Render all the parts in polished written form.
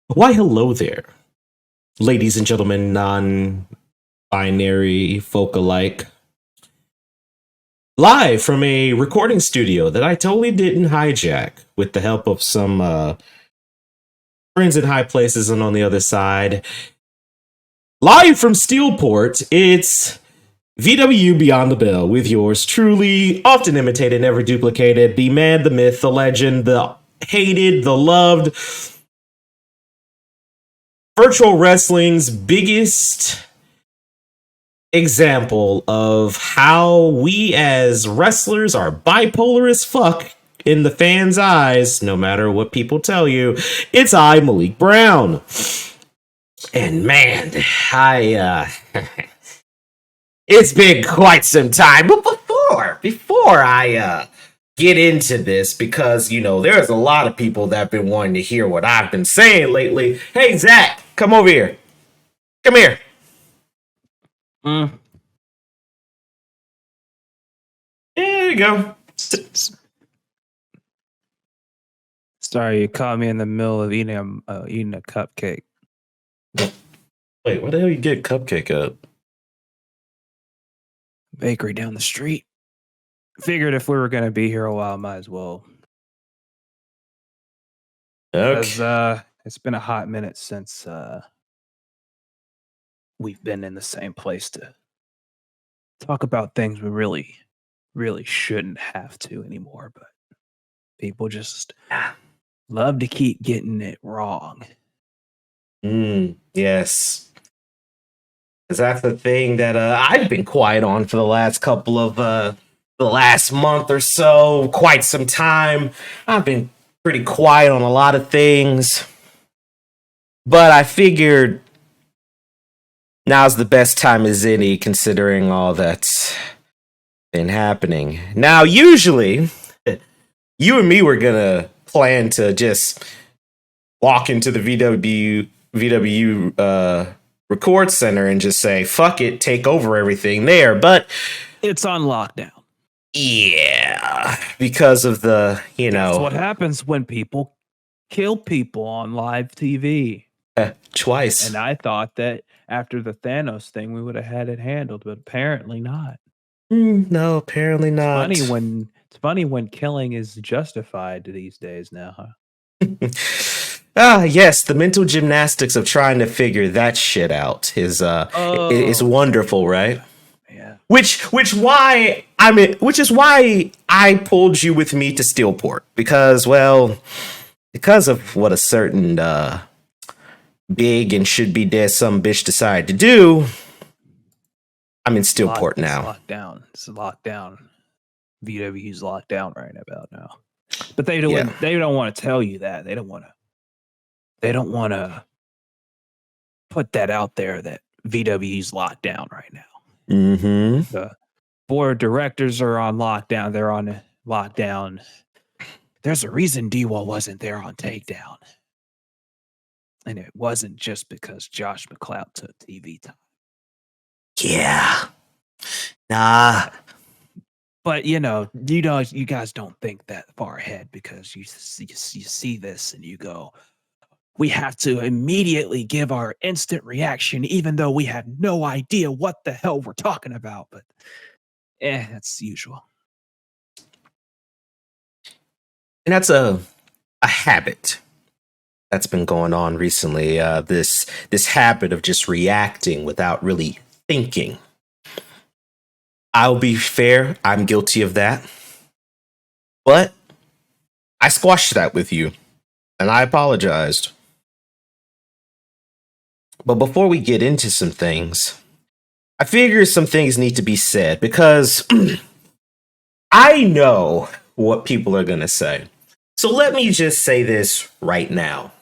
Why, hello there, ladies and gentlemen, non binary folk alike. Live from a recording studio that I totally didn't hijack with the help of some friends in high places and on the other side. Live from Steelport, it's VWU Beyond the Bell with yours truly, often imitated, never duplicated, the man, the myth, the legend, the hated, the loved, virtual wrestling's biggest example of how we as wrestlers are bipolar as fuck in the fans' eyes, no matter what people tell you. It's I, Malik Brown. And man, it's been quite some time. But before I get into this, because there's a lot of people that have been wanting to hear what I've been saying lately. Hey Zach, come over here. Come here. There you go. Sorry, you caught me in the middle of eating a cupcake. Wait, where the hell you get cupcake at? Bakery down the street. Figured if we were going to be here a while, might as well. Okay. It's been a hot minute since we've been in the same place to talk about things we really shouldn't have to anymore, but people just love to keep getting it wrong. Yes. Because that's the thing that I've been quiet on for the last couple of, the last month or so, quite some time. I've been pretty quiet on a lot of things. But I figured now's the best time as any, considering all that's been happening. Now, usually, you and me were gonna plan to just walk into the VWU record center and just say, fuck it, take over everything there. But it's on lockdown. Yeah, because of the, That's what happens when people kill people on live TV. Twice. And I thought that after the Thanos thing, we would have had it handled, but apparently not. No, apparently not. It's funny when killing is justified these days now, huh? Yes, the mental gymnastics of trying to figure that shit out is wonderful, right? Yeah. Which is why I pulled you with me to Steelport, because of what a certain big and should be dead some bitch decided to do. I'm in Steelport now. It's locked down. VW's locked down right about now. But they don't want to tell you that. They don't want to put that out there that VW's locked down right now. Mm-hmm. The board of directors are on lockdown. They're on lockdown. There's a reason D-Wall wasn't there on Takedown. And it wasn't just because Josh McLeod took TV time. Yeah. Nah. But you guys don't think that far ahead, because you see this and you go, we have to immediately give our instant reaction, even though we have no idea what the hell we're talking about. But that's usual. And that's a habit that's been going on recently. This habit of just reacting without really thinking. I'll be fair, I'm guilty of that. But I squashed that with you, and I apologized. But before we get into some things, I figure some things need to be said, because I know what people are going to say. So let me just say this right now.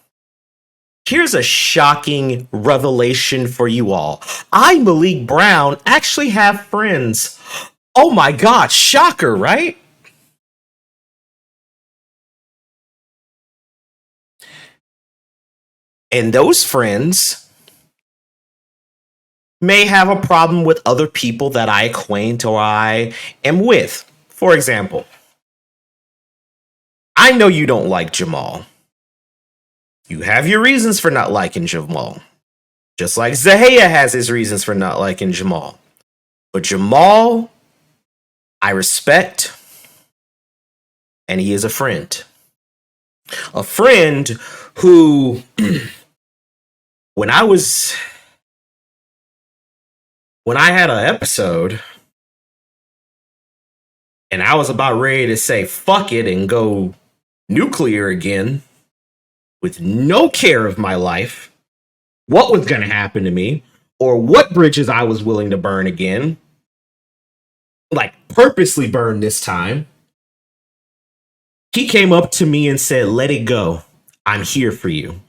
Here's a shocking revelation for you all. I, Malik Brown, actually have friends. Oh my God, shocker, right? And those friends may have a problem with other people that I acquaint or I am with. For example, I know you don't like Jamal. You have your reasons for not liking Jamal. Just like Zahia has his reasons for not liking Jamal. But Jamal, I respect, and he is a friend. A friend who, when I had an episode and I was about ready to say fuck it and go nuclear again with no care of my life, what was going to happen to me, or what bridges I was willing to burn again, like purposely burn this time, he came up to me and said, let it go. I'm here for you.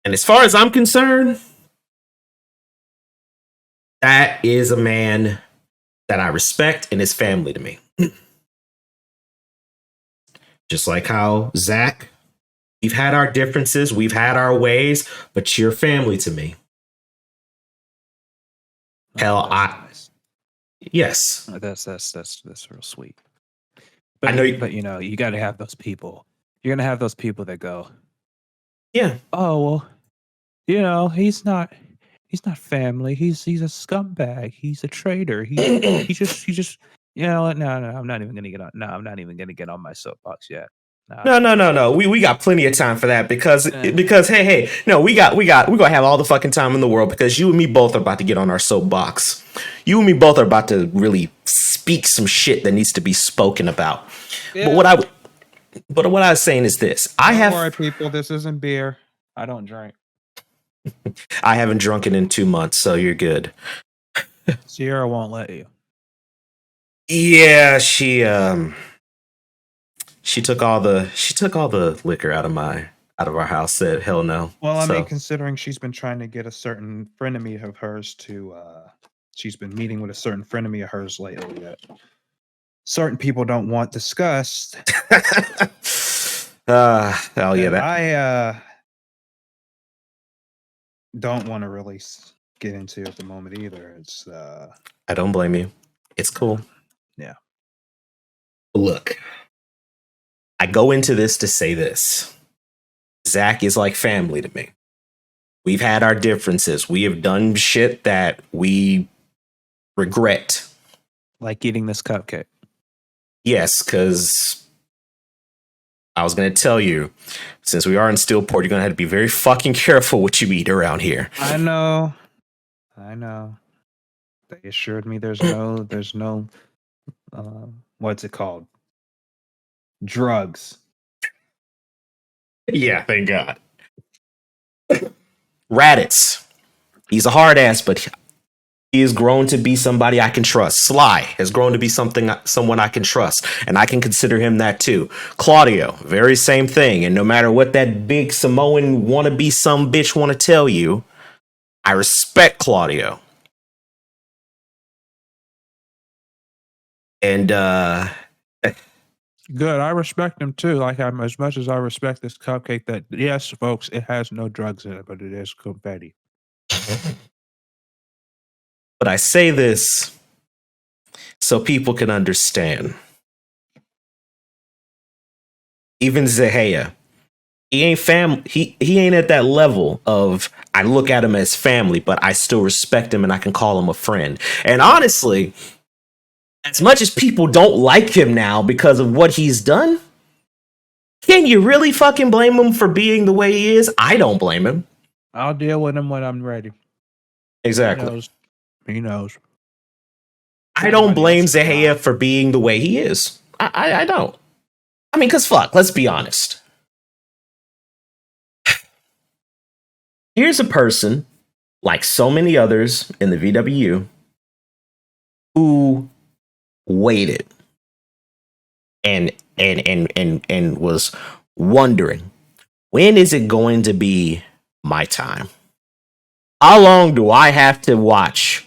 And as far as I'm concerned, that is a man that I respect and is family to me. Just like how Zach, we've had our differences, we've had our ways, but you're family to me. Hell, Nice. Yes. That's real sweet. But I know but you got to have those people. You're gonna have those people that go, yeah. oh well, he's not family. He's a scumbag. He's a traitor. He just no, I'm not even gonna get on. No, I'm not even gonna get on my soapbox yet. No. We got plenty of time for that because hey, no, we're gonna have all the fucking time in the world because you and me both are about to get on our soapbox. You and me both are about to really speak some shit that needs to be spoken about. Yeah. But what I was saying is this: Don't worry, people. This isn't beer. I don't drink. I haven't drunk it in 2 months, so you're good. Sierra won't let you. Yeah, she took all the liquor out of our house. Said hell no. Well, I mean, considering she's been trying to get a certain frenemy of hers to, she's been meeting with a certain frenemy of hers lately that certain people don't want discussed. I don't want to really get into at the moment either. It's I don't blame you. It's cool. Yeah. Look, I go into this to say this. Zach is like family to me. We've had our differences. We have done shit that we regret. Like eating this cupcake. Yes, because I was going to tell you, since we are in Steelport, you're going to have to be very fucking careful what you eat around here. I know. They assured me there's no, what's it called? Drugs. Yeah, thank God. Raditz. He's a hard ass, but he has grown to be somebody I can trust. Sly has grown to be someone I can trust, and I can consider him that too. Claudio, very same thing. And no matter what that big Samoan wannabe some bitch want to tell you, I respect Claudio. And good, I respect him too. Like as much as I respect this cupcake. That yes, folks, it has no drugs in it, but it is confetti. But I say this so people can understand. Even Zahia, he ain't family. He ain't at that level of I look at him as family, but I still respect him and I can call him a friend. And honestly, as much as people don't like him now because of what he's done, can you really fucking blame him for being the way he is? I don't blame him. I'll deal with him when I'm ready. Exactly. He knows. I don't blame Zahia for being the way he is. I don't. I mean, because fuck, let's be honest. Here's a person, like so many others in the VWU, who waited and was wondering, when is it going to be my time? How long do I have to watch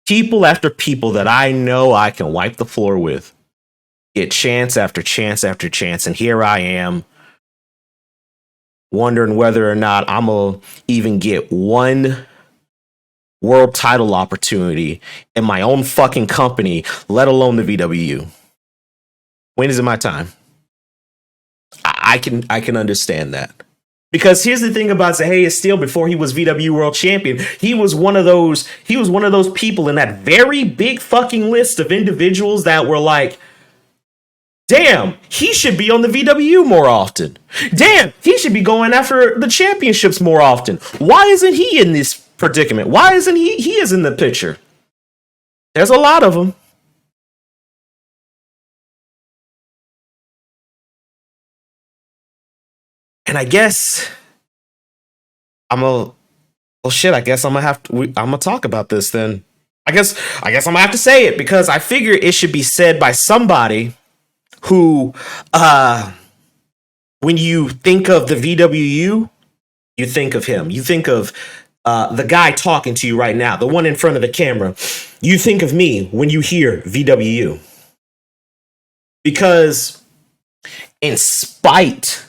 people after people that I know I can wipe the floor with get chance after chance after chance, and here I am wondering whether or not I'm gonna even get one world title opportunity in my own fucking company, let alone the VWU. When is it my time? I can understand that. Because here's the thing about Zahia Steele before he was VW World Champion. He was one of those people in that very big fucking list of individuals that were like, damn, he should be on the VWU more often. Damn, he should be going after the championships more often. Why isn't he in this predicament? Why isn't he is in the picture? There's a lot of them. And I guess well shit, I guess I'm gonna talk about this then. I guess I'm gonna have to say it because I figure it should be said by somebody who when you think of the VWU, you think of him. You think of the guy talking to you right now, the one in front of the camera. You think of me when you hear VWU. Because in spite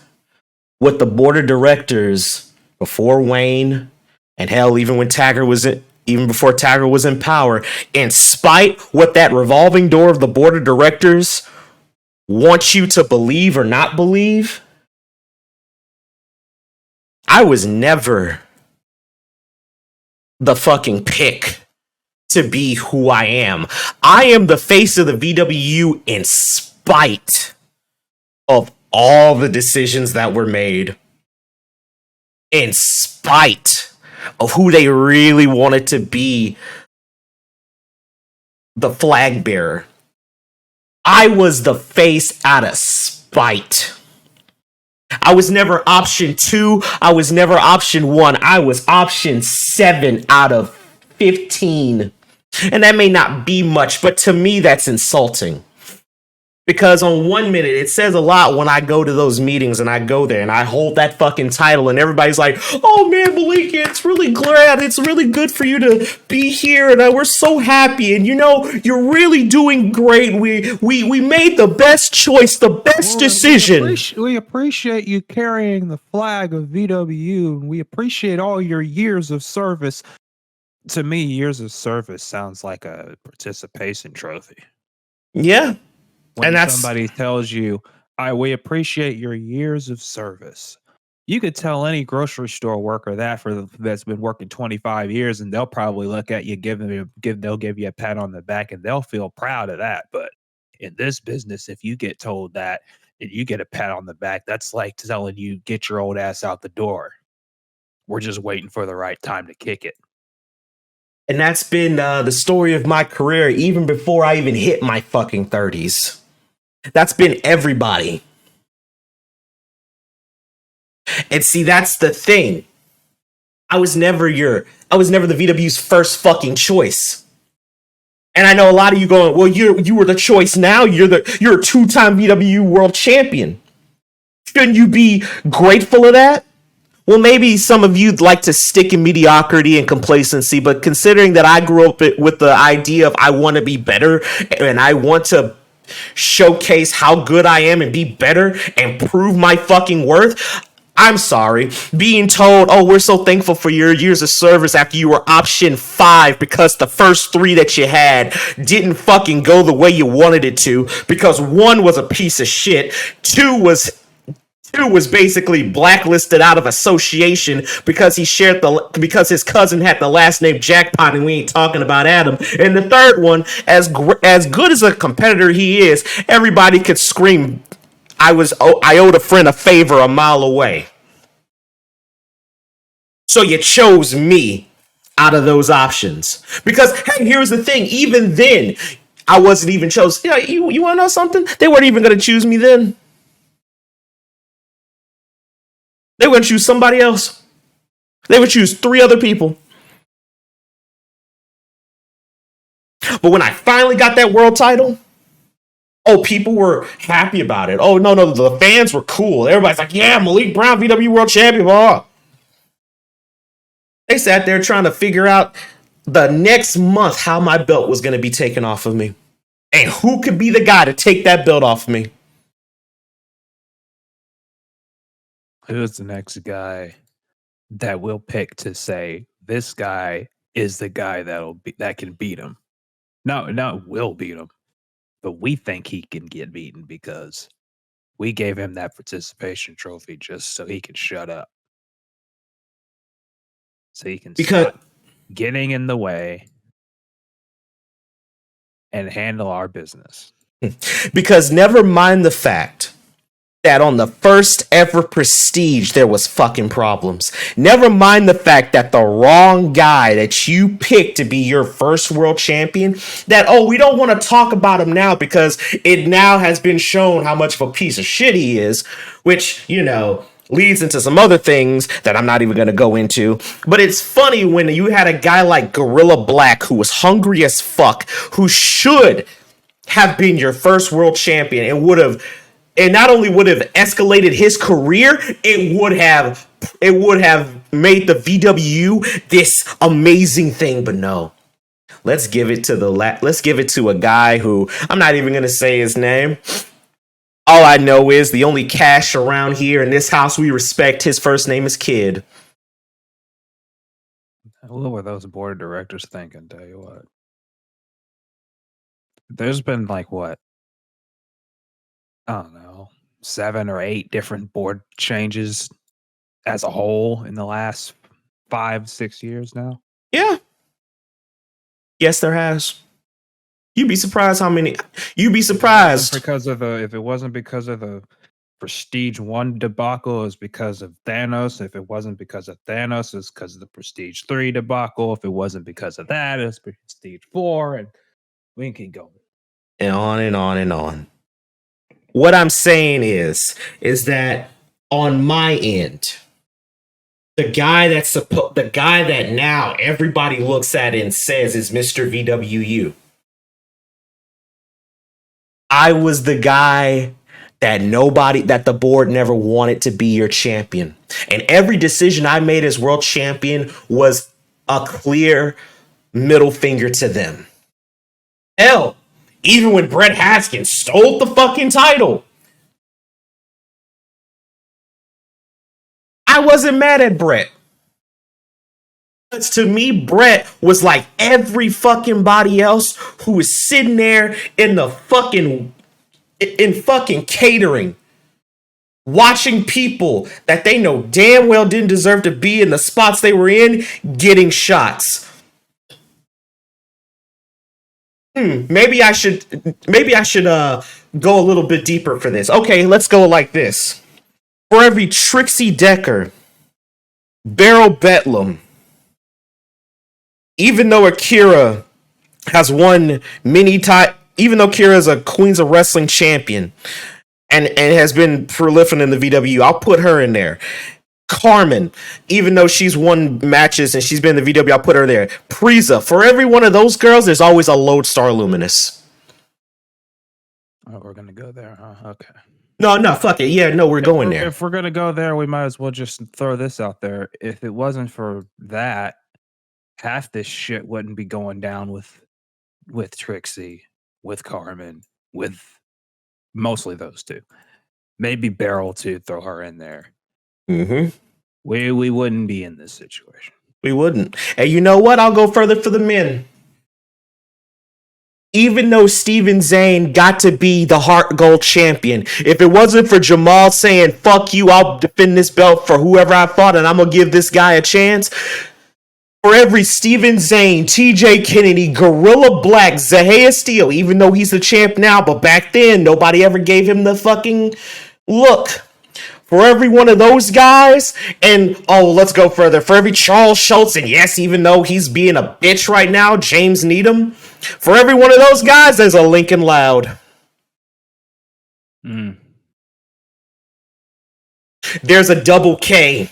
what the board of directors before Wayne, and hell, even before Taggart was in power, in spite what that revolving door of the board of directors wants you to believe or not believe, I was never the fucking pick to be who I am. I am the face of the VWU in spite of all the decisions that were made, in spite of who they really wanted to be the flag bearer. I was the face out of spite. I was never option 2. I was never option 1. I was option 7 out of 15. And that may not be much, but to me, that's insulting. Because on 1 minute, it says a lot when I go to those meetings and I go there and I hold that fucking title and everybody's like, oh man, Malik, it's really glad. It's really good for you to be here. And we're so happy. And you know, you're really doing great. We made the best choice, the best decision. We appreciate you carrying the flag of VWU. And we appreciate all your years of service. To me, years of service sounds like a participation trophy. Yeah. When somebody tells you, we appreciate your years of service. You could tell any grocery store worker that's been working 25 years, and they'll probably look at you, they'll give you a pat on the back, and they'll feel proud of that. But in this business, if you get told that and you get a pat on the back, that's like telling you, get your old ass out the door. We're just waiting for the right time to kick it. And that's been the story of my career, even before I even hit my fucking 30s. That's been everybody. And see, that's the thing. I was never the VW's first fucking choice. And I know a lot of you going, well, you were the choice now. You're a 2-time VW world champion. Shouldn't you be grateful of that? Well, maybe some of you'd like to stick in mediocrity and complacency, but considering that I grew up with the idea of I want to be better and I want to showcase how good I am and be better and prove my fucking worth, I'm sorry. Being told, oh, we're so thankful for your years of service after you were option 5 because the first 3 that you had didn't fucking go the way you wanted it to, because 1 was a piece of shit, 2 was basically blacklisted out of association because because his cousin had the last name Jackpot, and we ain't talking about Adam. And the 3rd one, as good as a competitor he is, everybody could scream, I owed a friend a favor a mile away. So you chose me out of those options. Because, hey, here's the thing, even then, I wasn't even chosen. You want to know something? They weren't even going to choose me then. They would choose somebody else. They would choose 3 other people. But when I finally got that world title, oh, people were happy about it. Oh, no, the fans were cool. Everybody's like, yeah, Malik Brown, VW world champion. Blah. They sat there trying to figure out the next month how my belt was going to be taken off of me. And who could be the guy to take that belt off of me? Who's the next guy that we'll pick to say this guy is the guy that can beat him? Not will beat him, but we think he can get beaten because we gave him that participation trophy just so he can shut up. so you can Because stop getting in the way and handle our business. because never mind the fact that on the first ever Prestige there was fucking problems. Never mind the fact that the wrong guy that you picked to be your first world champion, that, oh, we don't want to talk about him now because it now has been shown how much of a piece of shit he is, which, you know, leads into some other things that I'm not even going to go into. But it's funny when you had a guy like Gorilla Black who was hungry as fuck, who should have been your first world champion and would have, and not only would have escalated his career, it would have made the VWU this amazing thing. But no, let's give it to a guy who I'm not even gonna say his name. All I know is the only cash around here in this house we respect, his first name is Kid. What were those board of directors thinking? Tell you what, there's been like what, I don't know, 7 or 8 different board changes as a whole in the last 5-6 years now. Yeah. Yes, there has. You'd be surprised how many. You'd be surprised. If it wasn't because of the Prestige 1 debacle, it's because of Thanos. If it wasn't because of Thanos, it's because of the Prestige 3 debacle. If it wasn't because of that, it's Prestige 4, and we can keep going. And on and on and on. What I'm saying is that on my end, the guy that now everybody looks at and says is Mr. VWU. I was the guy that the board never wanted to be your champion. And every decision I made as world champion was a clear middle finger to them. Hell, even when Brett Haskins stole the fucking title, I wasn't mad at Brett. Because to me, Brett was like every fucking body else who was sitting there in fucking catering, watching people that they know damn well didn't deserve to be in the spots they were in, getting shots. Maybe I should go a little bit deeper for this. Okay, let's go like this. For every Trixie Decker, Beryl Bedlam, even though Akira has won even though Akira is a Queens of Wrestling champion and has been prolific in the VWU, I'll put her in there. Carmen, even though she's won matches and she's been in the VW, I'll put her there. Priza, for every one of those girls, there's always a Lodestar Luminous. Oh, we're gonna go there, huh? Okay. No, fuck it. Yeah, no, we're going there. If we're gonna go there, we might as well just throw this out there. If it wasn't for that, half this shit wouldn't be going down with Trixie, with Carmen, with mostly those two. Maybe Beryl too, throw her in there. Mm-hmm. We wouldn't be in this situation. We wouldn't. And you know what? I'll go further for the men. Even though Steven Zane got to be the Heart Gold champion, if it wasn't for Jamal saying, fuck you, I'll defend this belt for whoever I fought and I'm going to give this guy a chance. For every Steven Zane, TJ Kennedy, Gorilla Black, Zahea Steele, even though he's the champ now, but back then, nobody ever gave him the fucking look. For every one of those guys, and let's go further. For every Charles Schultz, and yes, even though he's being a bitch right now, James Needham. For every one of those guys, there's a Lincoln Loud. There's a Double K.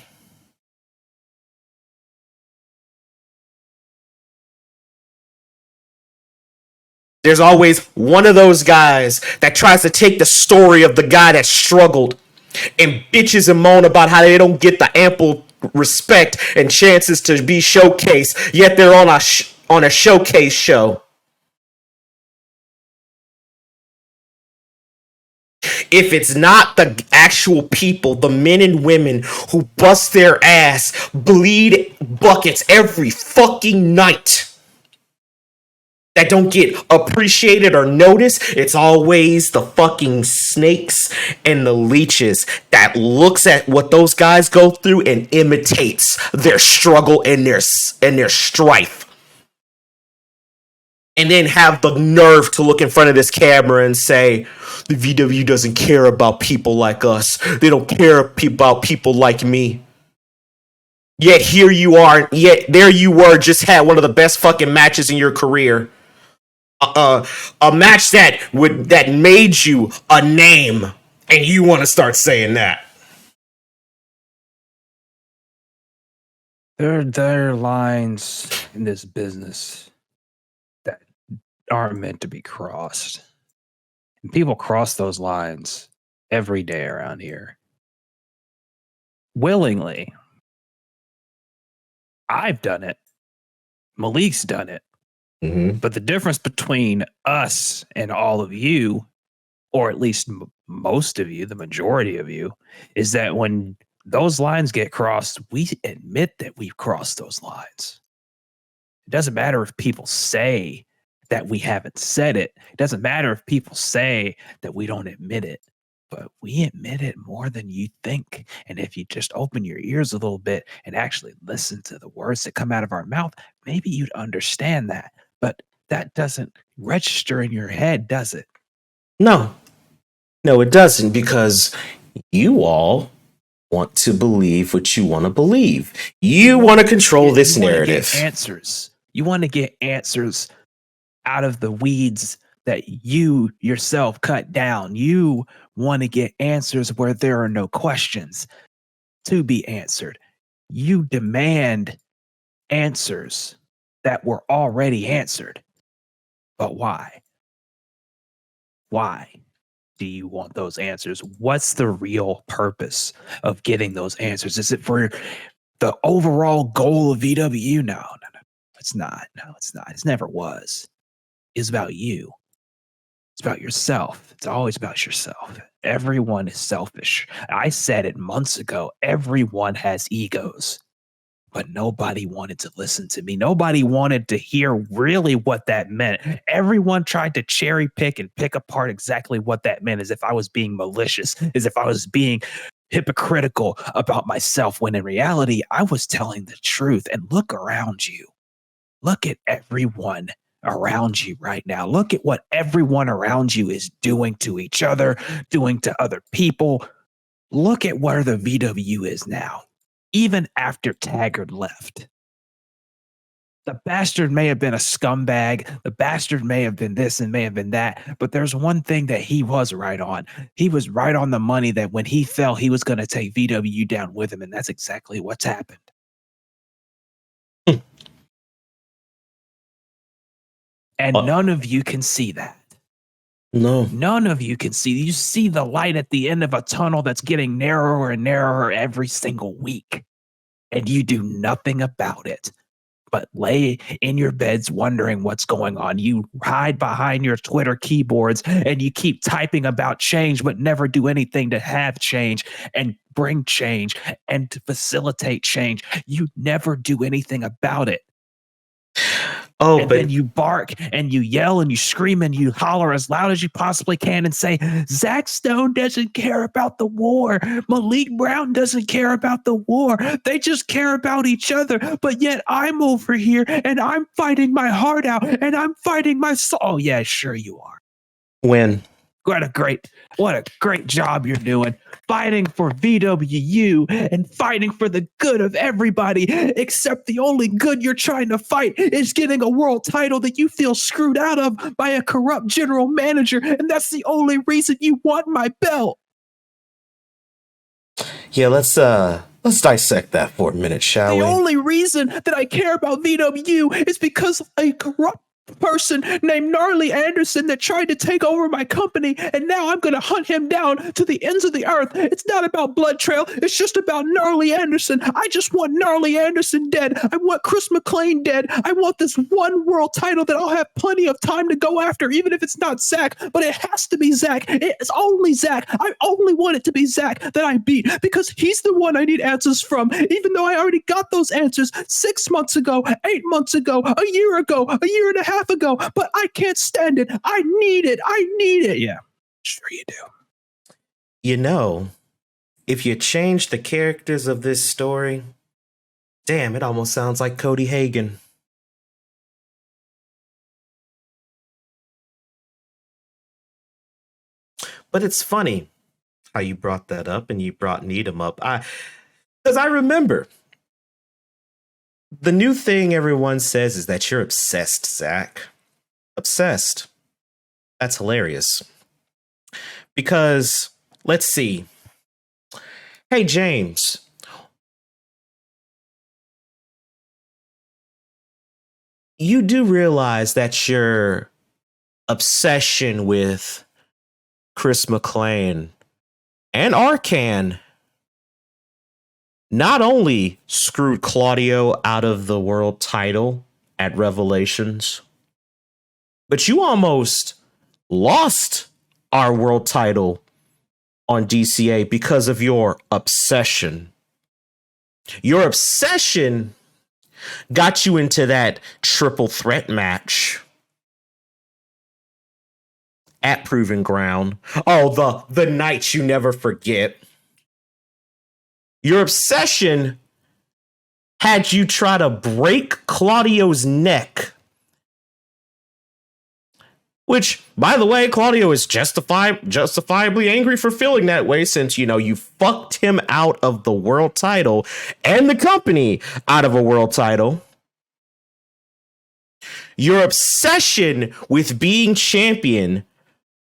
There's always one of those guys that tries to take the story of the guy that struggled and bitches and moan about how they don't get the ample respect and chances to be showcased, yet they're on a showcase show. If it's not the actual people, the men and women who bust their ass, bleed buckets every fucking night, that don't get appreciated or noticed. It's always the fucking snakes and the leeches that looks at what those guys go through and imitates their struggle and their strife. And then have the nerve to look in front of this camera and say, the VW doesn't care about people like us. They don't care about people like me. Yet here you are, yet there you were, just had one of the best fucking matches in your career. A match that made you a name, and you want to start saying that. There are lines in this business that aren't meant to be crossed. And people cross those lines every day around here. Willingly. I've done it. Malik's done it. Mm-hmm. But the difference between us and all of you, or at least most of you, the majority of you, is that when those lines get crossed, we admit that we've crossed those lines. It doesn't matter if people say that we haven't said it. It doesn't matter if people say that we don't admit it. But we admit it more than you think. And if you just open your ears a little bit and actually listen to the words that come out of our mouth, maybe you'd understand that. But that doesn't register in your head, does it? No, it doesn't, because you all want to believe what you want to believe. You want to control this narrative. Answers. You want to get answers out of the weeds that you yourself cut down. You want to get answers where there are no questions to be answered. You demand answers that were already answered. But why? Why do you want those answers? What's the real purpose of getting those answers? Is it for the overall goal of VWU? No. It's not. No, it's not. It never was. It's about you. It's about yourself. It's always about yourself. Everyone is selfish. I said it months ago. Everyone has egos, but nobody wanted to listen to me. Nobody wanted to hear really what that meant. Everyone tried to cherry pick and pick apart exactly what that meant, as if I was being malicious, as if I was being hypocritical about myself, when in reality, I was telling the truth. And look around you. Look at everyone around you right now. Look at what everyone around you is doing to each other, doing to other people. Look at where the VW is now, even after Taggart left. The bastard may have been a scumbag. The bastard may have been this and may have been that. But there's one thing that he was right on. He was right on the money that when he fell, he was going to take VW down with him. And that's exactly what's happened. And none of you can see that. No. None of you can see. You see the light at the end of a tunnel that's getting narrower and narrower every single week. And you do nothing about it but lay in your beds wondering what's going on. You hide behind your Twitter keyboards and you keep typing about change, but never do anything to have change and bring change and to facilitate change. You never do anything about it. And then you bark and you yell and you scream and you holler as loud as you possibly can and say, Zach Stone doesn't care about the war. Malik Brown doesn't care about the war. They just care about each other. But yet I'm over here and I'm fighting my heart out and I'm fighting my soul. Oh, yeah, sure you are. When? What a great job you're doing, fighting for VWU and fighting for the good of everybody, except the only good you're trying to fight is getting a world title that you feel screwed out of by a corrupt general manager, and that's the only reason you want my belt. Yeah, let's dissect that for a minute, shall we? The only reason that I care about VWU is because a corrupt person named Gnarly Anderson that tried to take over my company, and now I'm going to hunt him down to the ends of the earth. It's not about Blood Trail. It's just about Gnarly Anderson. I just want Gnarly Anderson dead. I want Chris McClain dead. I want this one world title that I'll have plenty of time to go after, even if it's not Zach, but it has to be Zach. It's only Zach. I only want it to be Zach that I beat, because he's the one I need answers from, even though I already got those answers 6 months ago, 8 months ago, a year and a half half ago, but I can't stand it. I need it. I need it. Yeah, sure you do. You know, if you change the characters of this story, damn, it almost sounds like Cody Hagen. But it's funny how you brought that up and you brought Needham up. Because I remember the new thing everyone says is that you're obsessed, Zach. Obsessed. That's hilarious. Because, let's see. Hey, James. You do realize that your obsession with Chris McClain and Arcan not only screwed Claudio out of the world title at Revelations, but you almost lost our world title on DCA because of your obsession. Your obsession got you into that triple threat match at Proving Ground. Oh, the nights you never forget. Your obsession had you try to break Claudio's neck. Which, by the way, Claudio is justifiably angry for feeling that way since, you know, you fucked him out of the world title and the company out of a world title. Your obsession with being champion,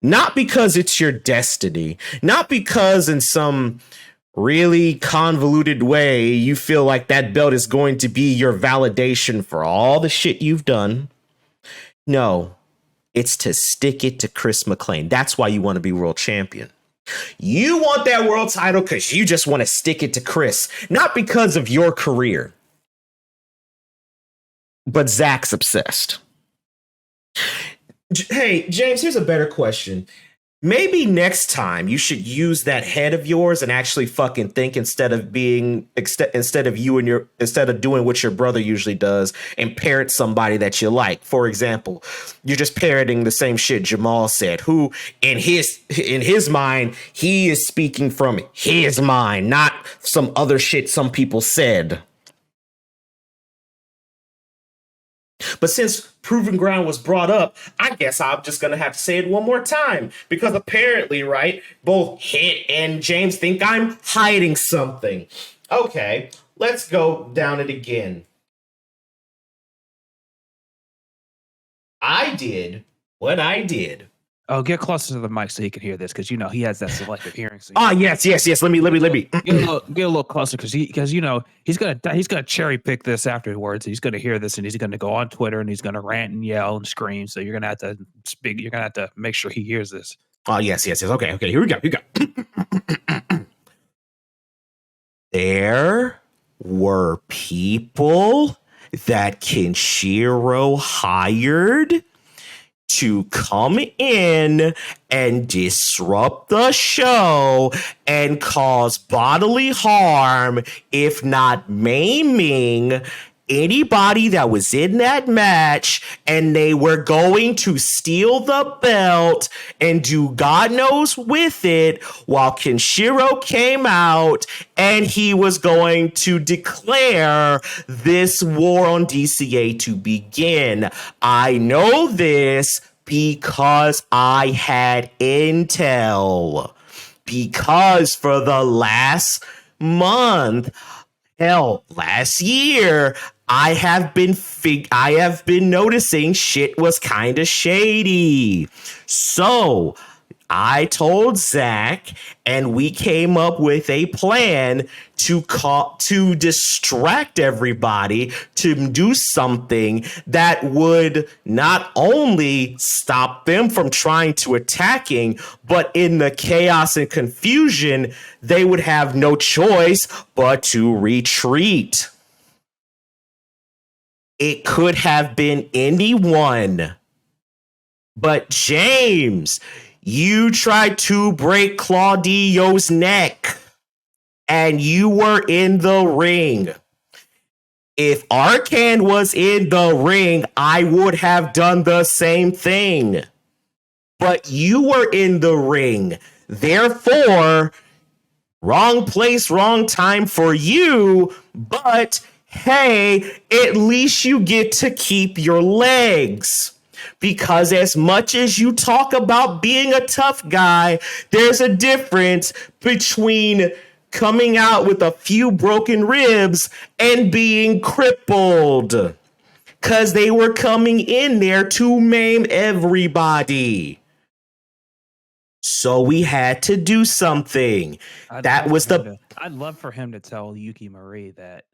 not because it's your destiny, not because in some really convoluted way you feel like that belt is going to be your validation for all the shit you've done. No. It's to stick it to Chris McClain. That's why you want to be world champion. You want that world title because you just want to stick it to Chris, not because of your career. But Zach's obsessed. Hey, James, here's a better question. Maybe next time you should use that head of yours and actually fucking think instead of doing what your brother usually does and parrot somebody that you like. For example, you're just parroting the same shit Jamal said, who in his mind, he is speaking from his mind, not some other shit some people said. But since Proving Ground was brought up, I guess I'm just going to have to say it one more time. Because apparently, right, both Hit and James think I'm hiding something. Okay, let's go down it again. I did what I did. Oh, get closer to the mic so he can hear this, because you know he has that selective hearing. So yes. Let me. Get a little closer, because you know he's gonna cherry pick this afterwards. He's gonna hear this and he's gonna go on Twitter and he's gonna rant and yell and scream. So you're gonna have to speak. You're gonna have to make sure he hears this. Oh yes. Okay. Here we go. There were people that Kenshiro hired to come in and disrupt the show and cause bodily harm, if not maiming, anybody that was in that match, and they were going to steal the belt and do God knows with it, while Kenshiro came out and he was going to declare this war on DCA to begin. I know this because I had intel. Because for the last month, hell, last year, I have been noticing shit was kind of shady. So I told Zach, and we came up with a plan to distract everybody, to do something that would not only stop them from trying to attacking, but in the chaos and confusion, they would have no choice but to retreat. It could have been anyone. But James, you tried to break Claudio's neck and you were in the ring. If Arcan was in the ring, I would have done the same thing. But you were in the ring. Therefore, wrong place, wrong time for you. But hey, at least you get to keep your legs. Because as much as you talk about being a tough guy, there's a difference between coming out with a few broken ribs and being crippled. Because they were coming in there to maim everybody. So we had to do something. That was the. I'd love for him to tell Yuki Marie that,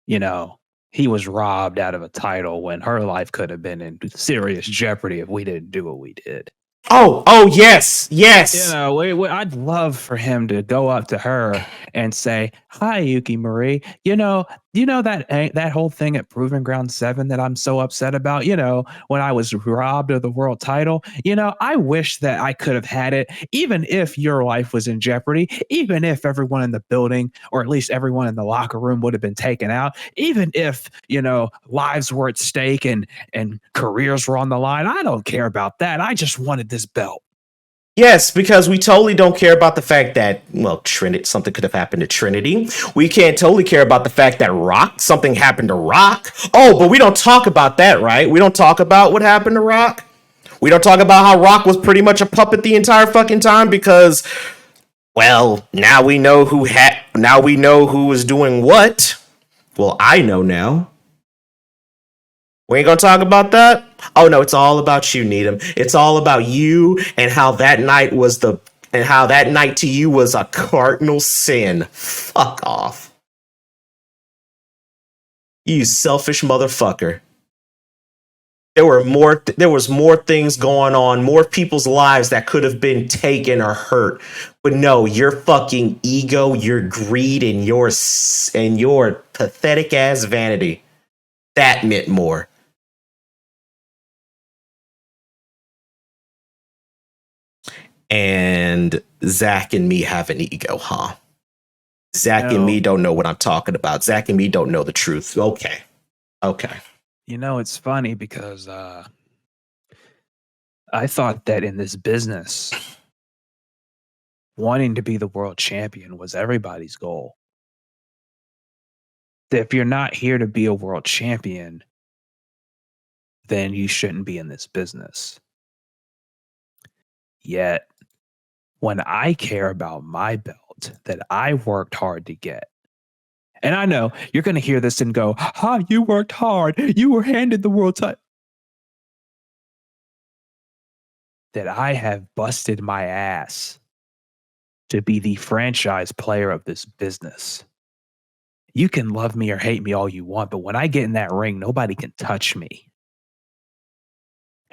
you know, he was robbed out of a title when her life could have been in serious jeopardy if we didn't do what we did. Oh, yes, yes. You know, I'd love for him to go up to her and say, "Hi, Yuki Marie. You know that whole thing at Proving Ground 7 that I'm so upset about. You know, when I was robbed of the world title. You know, I wish that I could have had it, even if your life was in jeopardy, even if everyone in the building, or at least everyone in the locker room, would have been taken out, even if lives were at stake and careers were on the line. I don't care about that. I just wanted this belt." Yes, because we totally don't care about the fact that, well, Trinity, something could have happened to Trinity. We can't totally care about the fact that something happened to Rock. Oh, but we don't talk about that, right? We don't talk about what happened to Rock. We don't talk about how Rock was pretty much a puppet the entire fucking time because, well, now we know who was doing what. Well, I know now. We ain't gonna talk about that? Oh no, it's all about you, Needham. It's all about you and how that night to you was a cardinal sin. Fuck off. You selfish motherfucker. There was more things going on, more people's lives that could have been taken or hurt. But no, your fucking ego, your greed, and your pathetic ass vanity. That meant more. And Zach and me have an ego, huh? Zach and me don't know what I'm talking about. Zach and me don't know the truth. Okay. You know, it's funny because I thought that in this business, wanting to be the world champion was everybody's goal. That if you're not here to be a world champion, then you shouldn't be in this business. Yet, when I care about my belt that I worked hard to get, and I know you're going to hear this and go, you worked hard. You were handed the world title. That I have busted my ass to be the franchise player of this business. You can love me or hate me all you want, but when I get in that ring, nobody can touch me.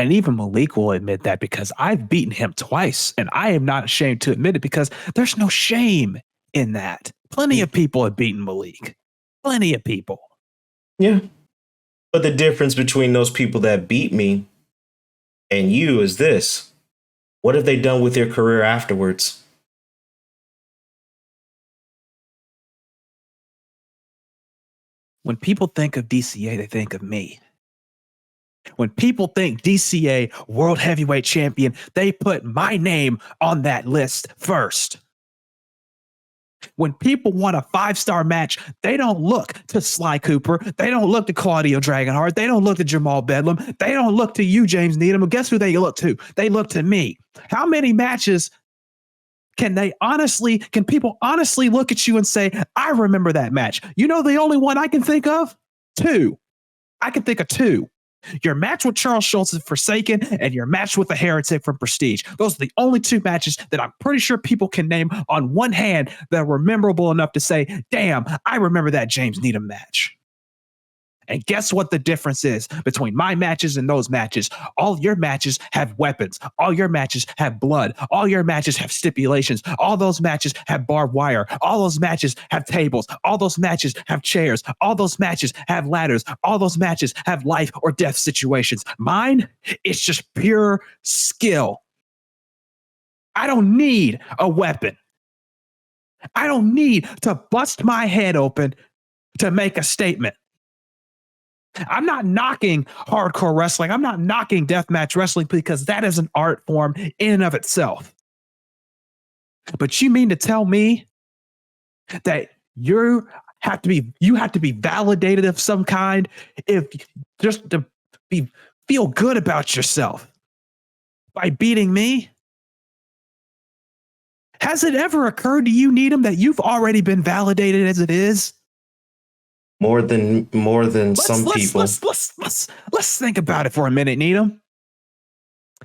And even Malik will admit that because I've beaten him twice, and I am not ashamed to admit it because there's no shame in that. Plenty of people have beaten Malik. Plenty of people. Yeah. But the difference between those people that beat me and you is this. What have they done with their career afterwards? When people think of DCA, they think of me. When people think DCA World Heavyweight Champion, they put my name on that list first. When people want a 5-star match, they don't look to Sly Cooper. They don't look to Claudio Dragonheart. They don't look to Jamal Bedlam. They don't look to you, James Needham. And guess who they look to? They look to me. How many matches can people honestly look at you and say, I remember that match? You know the only one I can think of? 2. I can think of 2. Your match with Charles Schultz in Forsaken and your match with the Heretic from Prestige. Those are the only 2 matches that I'm pretty sure people can name on one hand that were memorable enough to say, damn, I remember that James Needham match. And guess what the difference is between my matches and those matches? All your matches have weapons. All your matches have blood. All your matches have stipulations. All those matches have barbed wire. All those matches have tables. All those matches have chairs. All those matches have ladders. All those matches have life or death situations. Mine, it's just pure skill. I don't need a weapon. I don't need to bust my head open to make a statement. I'm not knocking hardcore wrestling. I'm not knocking deathmatch wrestling because that is an art form in and of itself. But you mean to tell me that you have to be validated of some kind if just to feel good about yourself by beating me? Has it ever occurred to you, Needham, that you've already been validated as it is? More than some people. Let's think about it for a minute, Needham.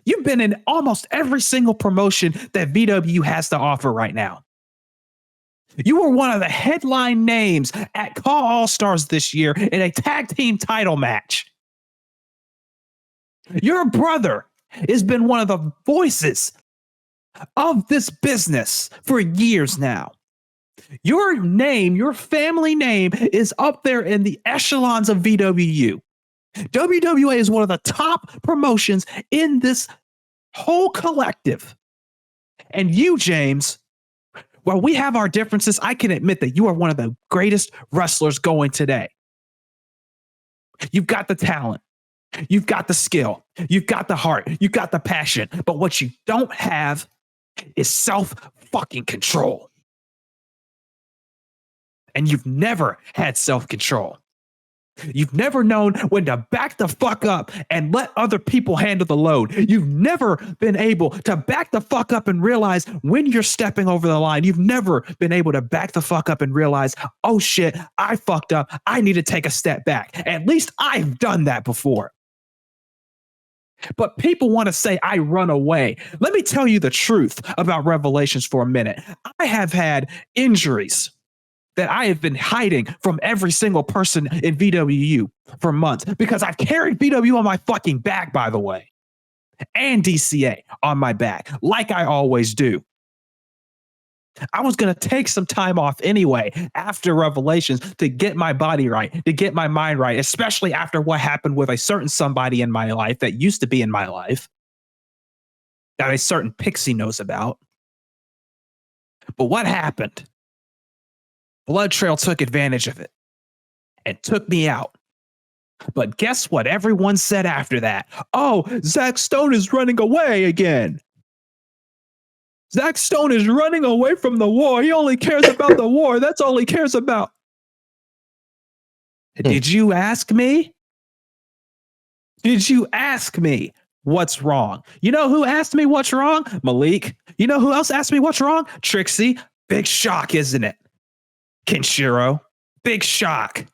You've been in almost every single promotion that VWU has to offer right now. You were one of the headline names at Call All Stars this year in a tag team title match. Your brother has been one of the voices of this business for years now. Your name, your family name is up there in the echelons of VWU. WWA is one of the top promotions in this whole collective. And you, James, while we have our differences, I can admit that you are one of the greatest wrestlers going today. You've got the talent. You've got the skill. You've got the heart. You've got the passion. But what you don't have is self-fucking control. And you've never had self-control. You've never known when to back the fuck up and let other people handle the load. You've never been able to back the fuck up and realize when you're stepping over the line. You've never been able to back the fuck up and realize, oh shit, I fucked up. I need to take a step back. At least I've done that before. But people want to say I run away. Let me tell you the truth about Revelations for a minute. I have had injuries that I have been hiding from every single person in VWU for months because I've carried VWU on my fucking back, by the way, and DCA on my back, like I always do. I was going to take some time off anyway after Revelations to get my body right, to get my mind right, especially after what happened with a certain somebody in my life that used to be in my life that a certain pixie knows about. But what happened? Blood Trail took advantage of it and took me out. But guess what? Everyone said after that, oh, Zach Stone is running away again. Zach Stone is running away from the war. He only cares about the war. That's all he cares about. Did you ask me? Did you ask me what's wrong? You know who asked me what's wrong? Malik. You know who else asked me what's wrong? Trixie. Big shock, isn't it? Kenshiro. Big shock.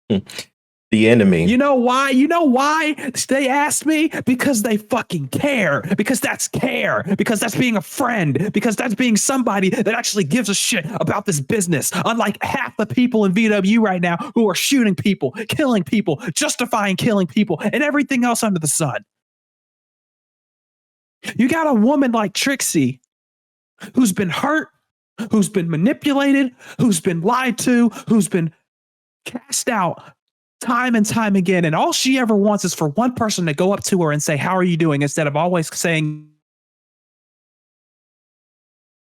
The enemy. You know why? You know why they asked me? Because they fucking care. Because that's care. Because that's being a friend. Because that's being somebody that actually gives a shit about this business. Unlike half the people in VW right now who are shooting people, killing people, justifying killing people, and everything else under the sun. You got a woman like Trixie who's been hurt, who's been manipulated, who's been lied to, who's been cast out time and time again. And all she ever wants is for one person to go up to her and say, how are you doing? Instead of always saying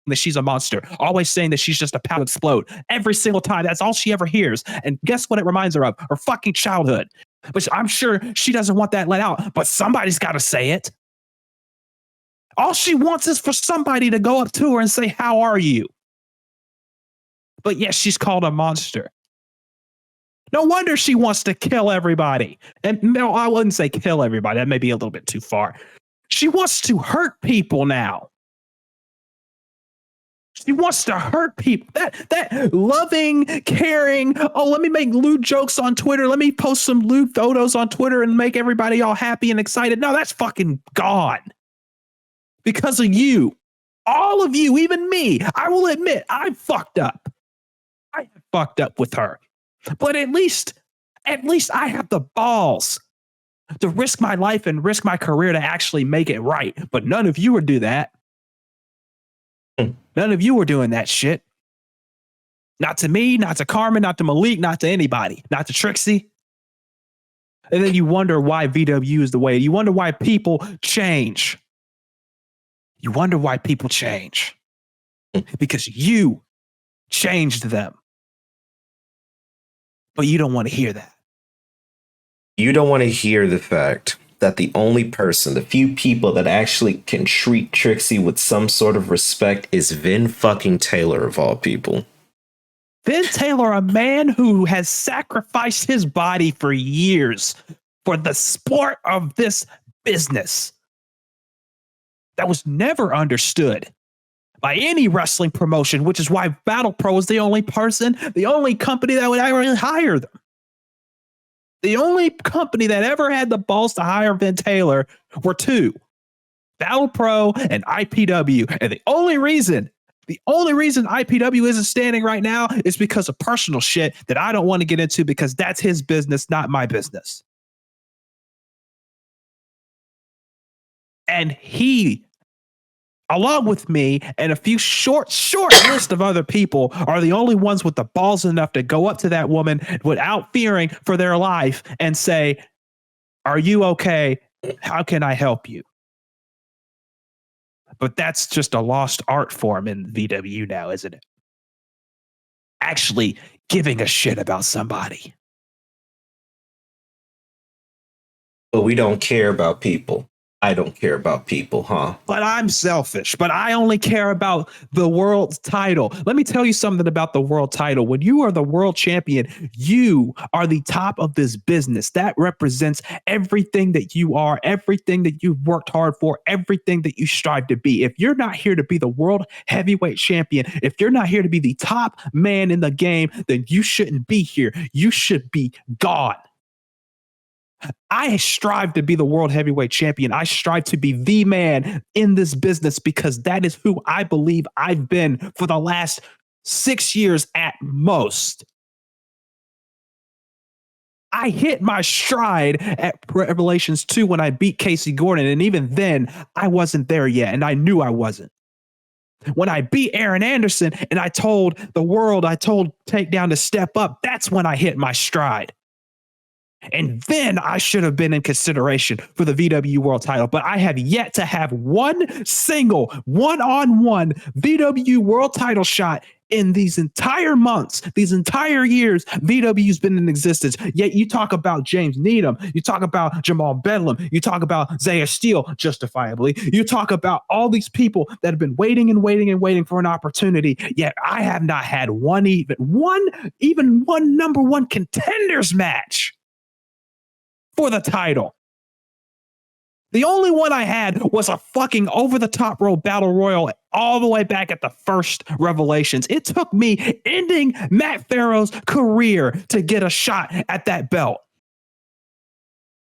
that she's a monster, always saying that she's just a pound explode. Every single time, that's all she ever hears. And guess what it reminds her of? Her fucking childhood. Which I'm sure she doesn't want that let out, but somebody's got to say it. All she wants is for somebody to go up to her and say, how are you? But yes, she's called a monster. No wonder she wants to kill everybody. And no, I wouldn't say kill everybody. That may be a little bit too far. She wants to hurt people now. She wants to hurt people. That loving, caring, oh, let me make lewd jokes on Twitter. Let me post some lewd photos on Twitter and make everybody all happy and excited. No, that's fucking gone. Because of you. All of you, even me. I will admit, I fucked up. I fucked up with her. But at least I have the balls to risk my life and risk my career to actually make it right. But none of you would do that. None of you were doing that shit. Not to me, not to Carmen, not to Malik, not to anybody, not to Trixie. And then you wonder why VW is the way. You wonder why people change. You wonder why people change. Because you changed them. But you don't want to hear that. You don't want to hear the fact that the only person, the few people that actually can treat Trixie with some sort of respect is Vin fucking Taylor of all people. Vin Taylor, a man who has sacrificed his body for years for the sport of this business, that was never understood by any wrestling promotion, which is why Battle Pro is the only company that would ever hire them. The only company that ever had the balls to hire Vin Taylor were two, Battle Pro and IPW. And the only reason IPW isn't standing right now is because of personal shit that I don't want to get into, because that's his business, not my business. And he, along with me and a few short list of other people, are the only ones with the balls enough to go up to that woman without fearing for their life and say, "Are you okay? How can I help you?" But that's just a lost art form in VWU now, isn't it? Actually giving a shit about somebody. But we don't care about people. I don't care about people, huh? But I'm selfish. But I only care about the world title. Let me tell you something about the world title. When you are the world champion, you are the top of this business. That represents everything that you are, everything that you've worked hard for, everything that you strive to be. If you're not here to be the world heavyweight champion, if you're not here to be the top man in the game, then you shouldn't be here. You should be gone. I strive to be the world heavyweight champion. I strive to be the man in this business because that is who I believe I've been for the last 6 years at most. I hit my stride at Revelations 2 when I beat Casey Gordon, and even then, I wasn't there yet, and I knew I wasn't. When I beat Aaron Anderson and I told Takedown to step up, that's when I hit my stride. And then I should have been in consideration for the VW World title, but I have yet to have one single one-on-one VW World title shot in these entire months, these entire years VW's been in existence. Yet you talk about James Needham, you talk about Jamal Bedlam, you talk about Zaire Steele, justifiably. You talk about all these people that have been waiting and waiting and waiting for an opportunity. Yet I have not had one number one contenders match for the title. The only one I had was a fucking over-the-top rope battle royal all the way back at the first Revelations. It took me ending Matt Farrow's career to get a shot at that belt.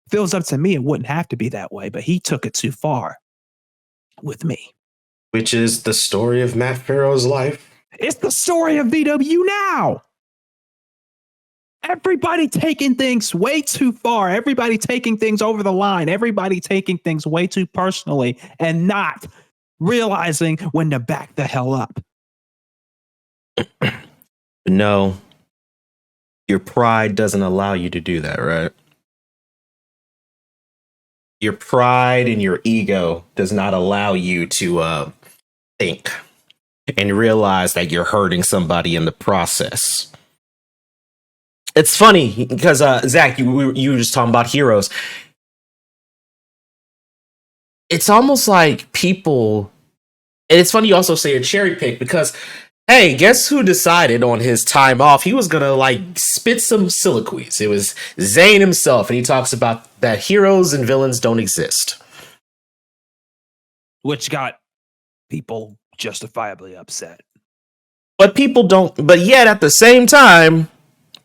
Feels up to me, it wouldn't have to be that way, but he took it too far with me. Which is the story of Matt Farrow's life. It's the story of VW now. Everybody taking things way too far. Everybody taking things over the line. Everybody taking things way too personally and not realizing when to back the hell up. No, your pride doesn't allow you to do that, right? Your pride and your ego does not allow you to think and realize that you're hurting somebody in the process. It's funny because Zach, you were just talking about heroes. It's almost like people, and it's funny you also say a cherry pick because, hey, guess who decided on his time off he was gonna like spit some soliloquies? It was Zayn himself, and he talks about that heroes and villains don't exist, which got people justifiably upset. But people don't. But yet at the same time,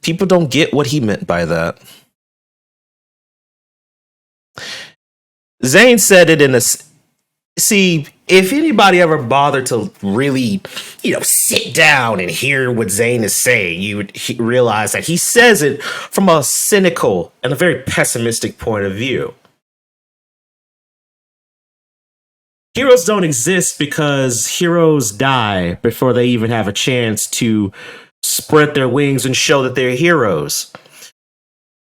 people don't get what he meant by that. Zayn said it in a... See, if anybody ever bothered to really, sit down and hear what Zayn is saying, you would realize that he says it from a cynical and a very pessimistic point of view. Heroes don't exist because heroes die before they even have a chance to spread their wings and show that they're heroes.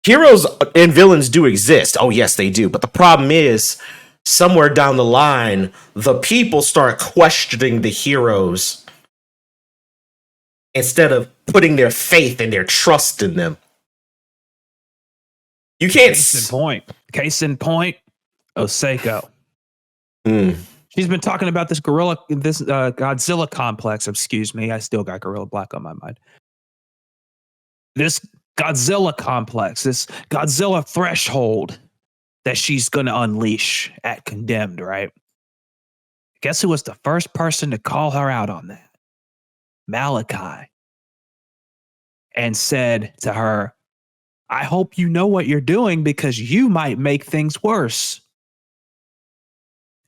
Heroes and villains do exist. Oh, yes, they do. But the problem is, somewhere down the line, the people start questioning the heroes instead of putting their faith and their trust in them. You can't. Case in point, Oseko. Mm. She's been talking about this Godzilla complex. Excuse me, I still got Gorilla Black on my mind. This Godzilla complex, this Godzilla threshold that she's going to unleash at Condemned, right? Guess who was the first person to call her out on that? Malachi. And said to her, I hope you know what you're doing because you might make things worse.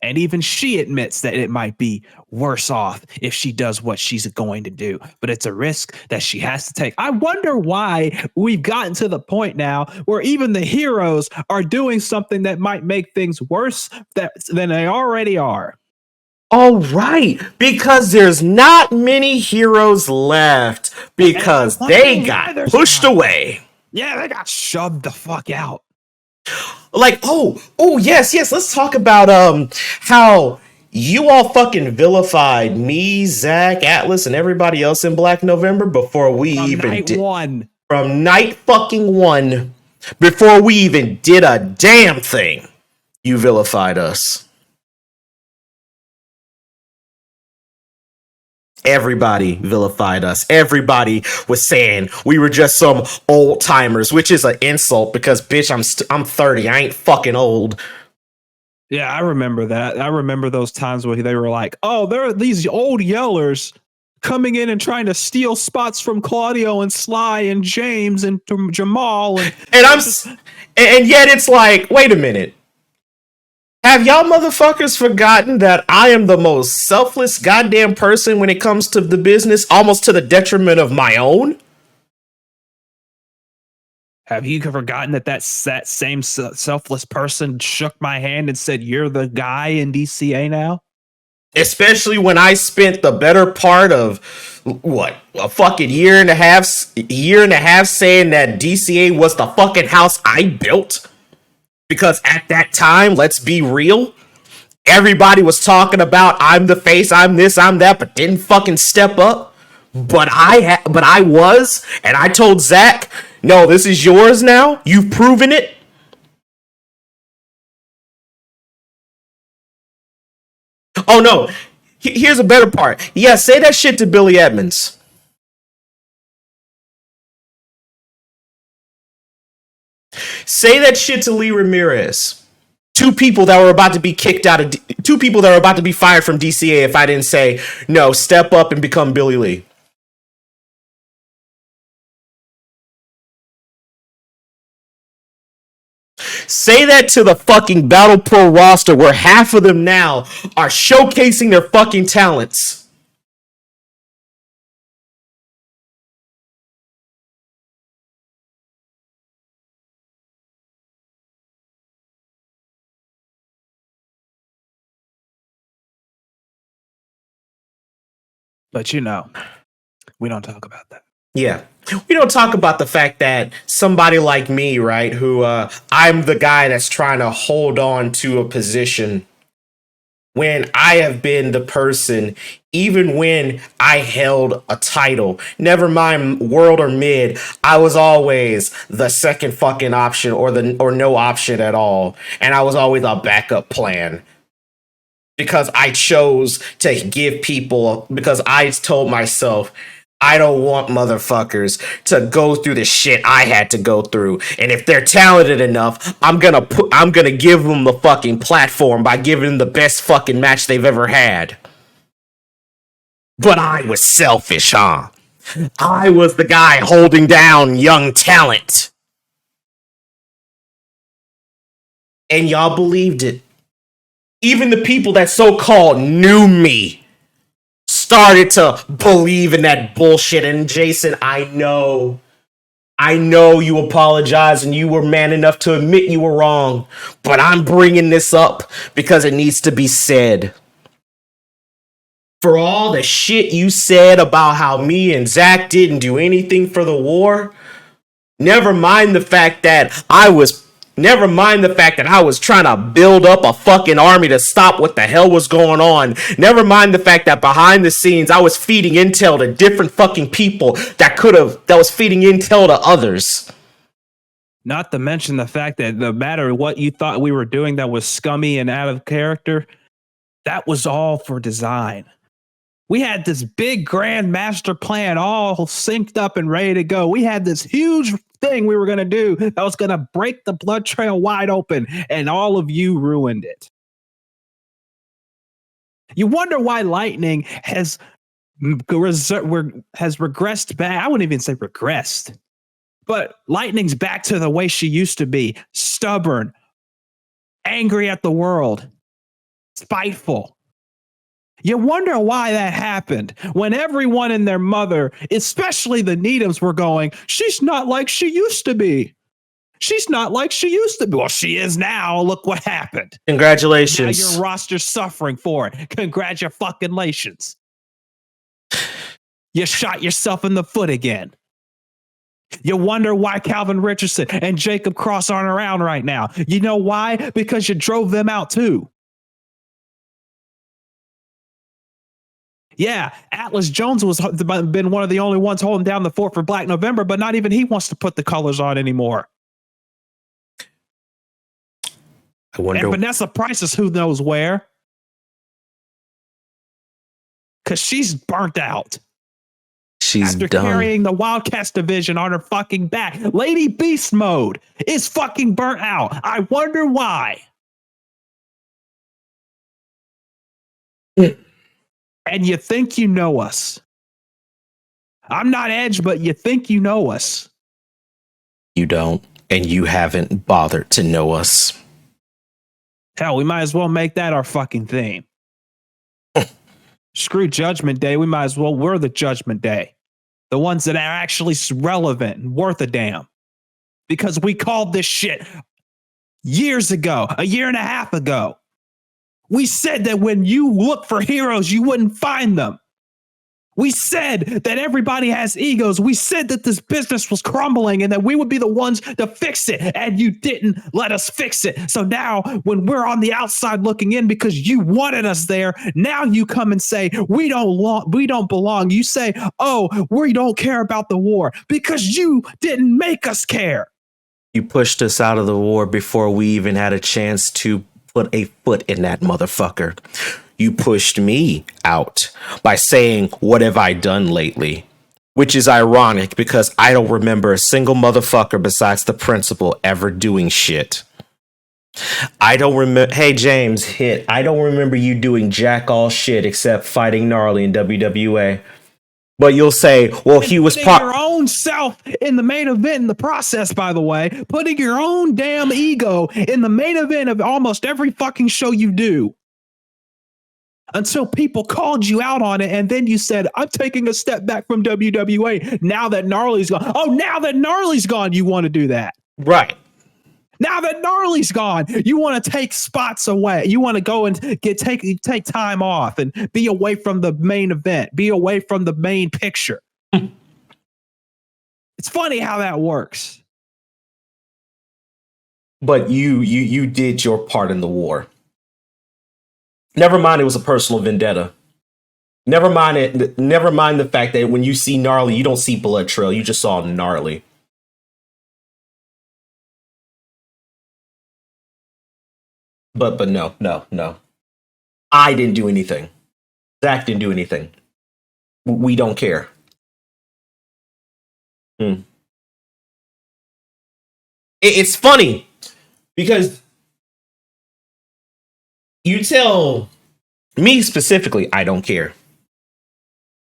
And even she admits that it might be worse off if she does what she's going to do. But it's a risk that she has to take. I wonder why we've gotten to the point now where even the heroes are doing something that might make things worse than they already are. Oh, right. Because there's not many heroes left because they got pushed away. Yeah, they got shoved the fuck out. Like, yes. Let's talk about how you all fucking vilified me, Zach, Atlas, and everybody else in Black November before we even did from night fucking one, before we even did a damn thing. You vilified us. Everybody vilified us. Everybody was saying we were just some old timers, which is an insult because, bitch, I'm 30. I ain't fucking old. Yeah, I remember that. I remember those times where they were like, "Oh, there are these old yellers coming in and trying to steal spots from Claudio and Sly and James and Jamal." And yet it's like, wait a minute. Have y'all motherfuckers forgotten that I am the most selfless goddamn person when it comes to the business, almost to the detriment of my own? Have you forgotten that same selfless person shook my hand and said, "You're the guy in DCA now"? Especially when I spent the better part of a fucking year and a half saying that DCA was the fucking house I built. Because at that time, let's be real, everybody was talking about I'm the face, I'm this, I'm that, but didn't fucking step up. But I was, and I told Zach, no, this is yours now. You've proven it. Oh no, here's a better part. Yeah, say that shit to Billy Edmonds. Say that shit to Lee Ramirez. Two people that were about to be fired from DCA if I didn't say, no, step up and become Billy Lee. Say that to the fucking Battle Pro roster where half of them now are showcasing their fucking talents. But we don't talk about that. Yeah. We don't talk about the fact that somebody like me, right, who I'm the guy that's trying to hold on to a position when I have been the person, even when I held a title, never mind world or mid, I was always the second fucking option or no option at all. And I was always a backup plan. Because I chose to give people, because I told myself, I don't want motherfuckers to go through the shit I had to go through. And if they're talented enough, I'm gonna give them the fucking platform by giving them the best fucking match they've ever had. But I was selfish, huh? I was the guy holding down young talent. And y'all believed it. Even the people that so-called knew me started to believe in that bullshit. And Jason, I know you apologize and you were man enough to admit you were wrong, but I'm bringing this up because it needs to be said. For all the shit you said about how me and Zach didn't do anything for the war, never mind the fact that I was trying to build up a fucking army to stop what the hell was going on. Never mind the fact that behind the scenes, I was feeding intel to different fucking people that was feeding intel to others. Not to mention the fact that no matter what you thought we were doing that was scummy and out of character, that was all for design. We had this big grand master plan all synced up and ready to go. We had this huge thing we were going to do that was going to break the blood trail wide open, and all of you ruined it. You wonder why Lightning has regressed back. I wouldn't even say regressed, but Lightning's back to the way she used to be: stubborn, angry at the world, spiteful. You wonder why that happened when everyone and their mother, especially the Needhams, were going, she's not like she used to be. She's not like she used to be. Well, she is now. Look what happened. Congratulations. Now your roster's suffering for it. Congratulations. You shot yourself in the foot again. You wonder why Calvin Richardson and Jacob Cross aren't around right now. You know why? Because you drove them out too. Yeah, Atlas Jones was been one of the only ones holding down the fort for Black November, but not even he wants to put the colors on anymore. I wonder. And Vanessa Price is who knows where. Because she's burnt out. She's after done. Carrying the Wildcats division on her fucking back. Lady Beast mode is fucking burnt out. I wonder why. And you think you know us. I'm not Edge, but you think you know us. You don't, and you haven't bothered to know us. Hell, we might as well make that our fucking theme. Screw Judgment Day. We might as well, we're the Judgment Day. The ones that are actually relevant and worth a damn. Because we called this shit years ago, a year and a half ago. We said that when you look for heroes, you wouldn't find them. We said that everybody has egos. We said that this business was crumbling and that we would be the ones to fix it. And you didn't let us fix it. So now when we're on the outside looking in because you wanted us there, now you come and say, we don't belong. You say, oh, we don't care about the war because you didn't make us care. You pushed us out of the war before we even had a chance to put a foot in that motherfucker. You pushed me out by saying, what have I done lately? Which is ironic because I don't remember a single motherfucker besides the principal ever doing shit. I don't remember. Hey, James, hit. I don't remember you doing jack all shit except fighting Gnarly in WWA. But you'll say, well, he was your own self in the main event in the process, by the way, putting your own damn ego in the main event of almost every fucking show you do. Until people called you out on it, and then you said, I'm taking a step back from WWA now that Gnarly's gone. Oh, now that Gnarly's gone, you want to do that. Right. Now that Gnarly's gone, you want to take spots away. You want to go and take time off and be away from the main event, be away from the main picture. It's funny how that works. But you did your part in the war. Never mind, it was a personal vendetta. Never mind it. Never mind the fact that when you see Gnarly, you don't see Blood Trail. You just saw Gnarly. But no. I didn't do anything. Zach didn't do anything. We don't care. It's funny because you tell me specifically, I don't care.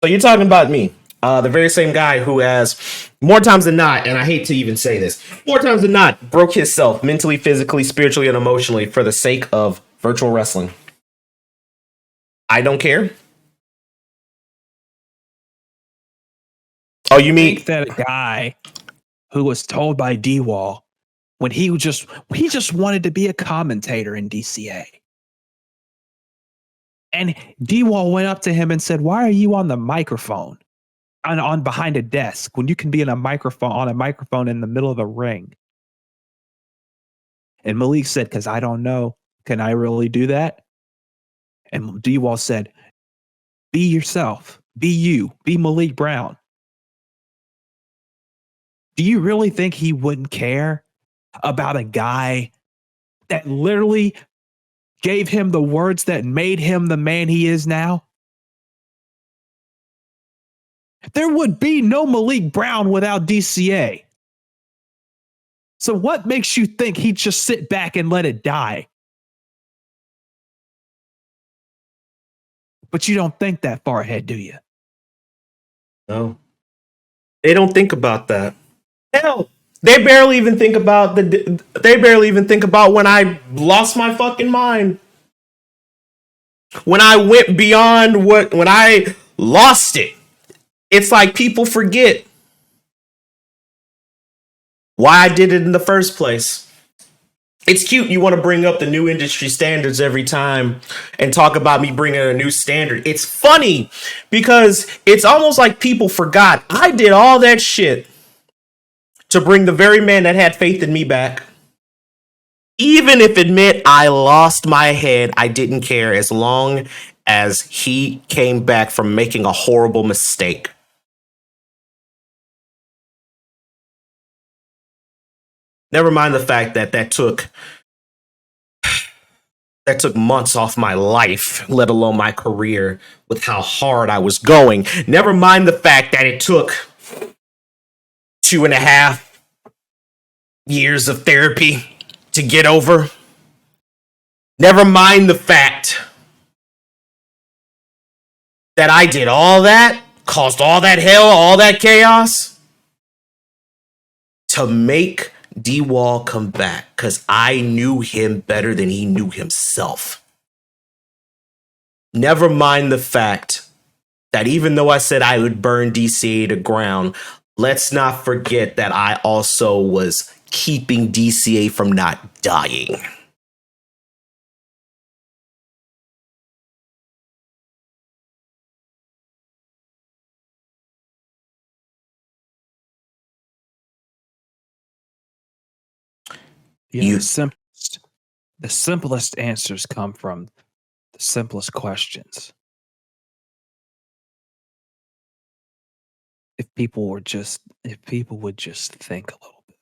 So you're talking about me, the very same guy who has more times than not, and I hate to even say this, more times than not, broke himself mentally, physically, spiritually, and emotionally for the sake of virtual wrestling. I don't care. Oh, you mean that a guy who was told by D-Wall when he just wanted to be a commentator in DCA. And D-Wall went up to him and said, why are you on the microphone on behind a desk when you can be on a microphone in the middle of a ring? And Malik said, because I don't know. Can I really do that? And D-Wall said, be yourself. Be you. Be Malik Brown. Do you really think he wouldn't care about a guy that literally gave him the words that made him the man he is now? There would be no Malik Brown without DCA. So what makes you think he'd just sit back and let it die? But you don't think that far ahead, do you? No. They don't think about that. Hell, they barely even think about when I lost my fucking mind. When I went beyond when I lost it. It's like people forget why I did it in the first place. It's cute you want to bring up the new industry standards every time and talk about me bringing a new standard. It's funny because it's almost like people forgot I did all that shit to bring the very man that had faith in me back. Even if it meant I lost my head, I didn't care as long as he came back from making a horrible mistake. Never mind the fact that that took months off my life, let alone my career, with how hard I was going. Never mind the fact that it took 2.5 years of therapy to get over. Never mind the fact that I did all that, caused all that hell, all that chaos, to make D-Wall come back, because I knew him better than he knew himself. Never mind the fact that even though I said I would burn DCA to ground, let's not forget that I also was keeping DCA from not dying. Yeah, the simplest answers come from the simplest questions. If people would just think a little bit.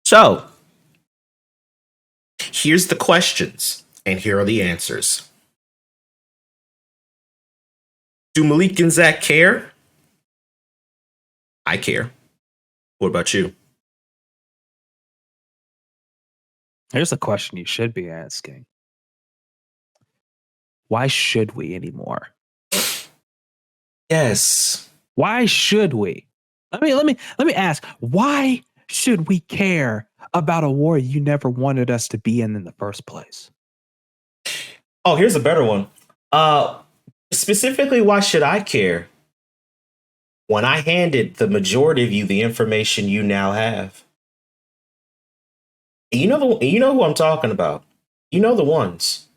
So, here's the questions, and here are the answers. Do Malik and Zach care? I care. What about you? Here's a question you should be asking. Why should we anymore? Yes. Why should we? Let me ask, why should we care about a war you never wanted us to be in the first place? Oh, here's a better one. Specifically, why should I care when I handed the majority of you the information you now have? You know who I'm talking about. You know the ones.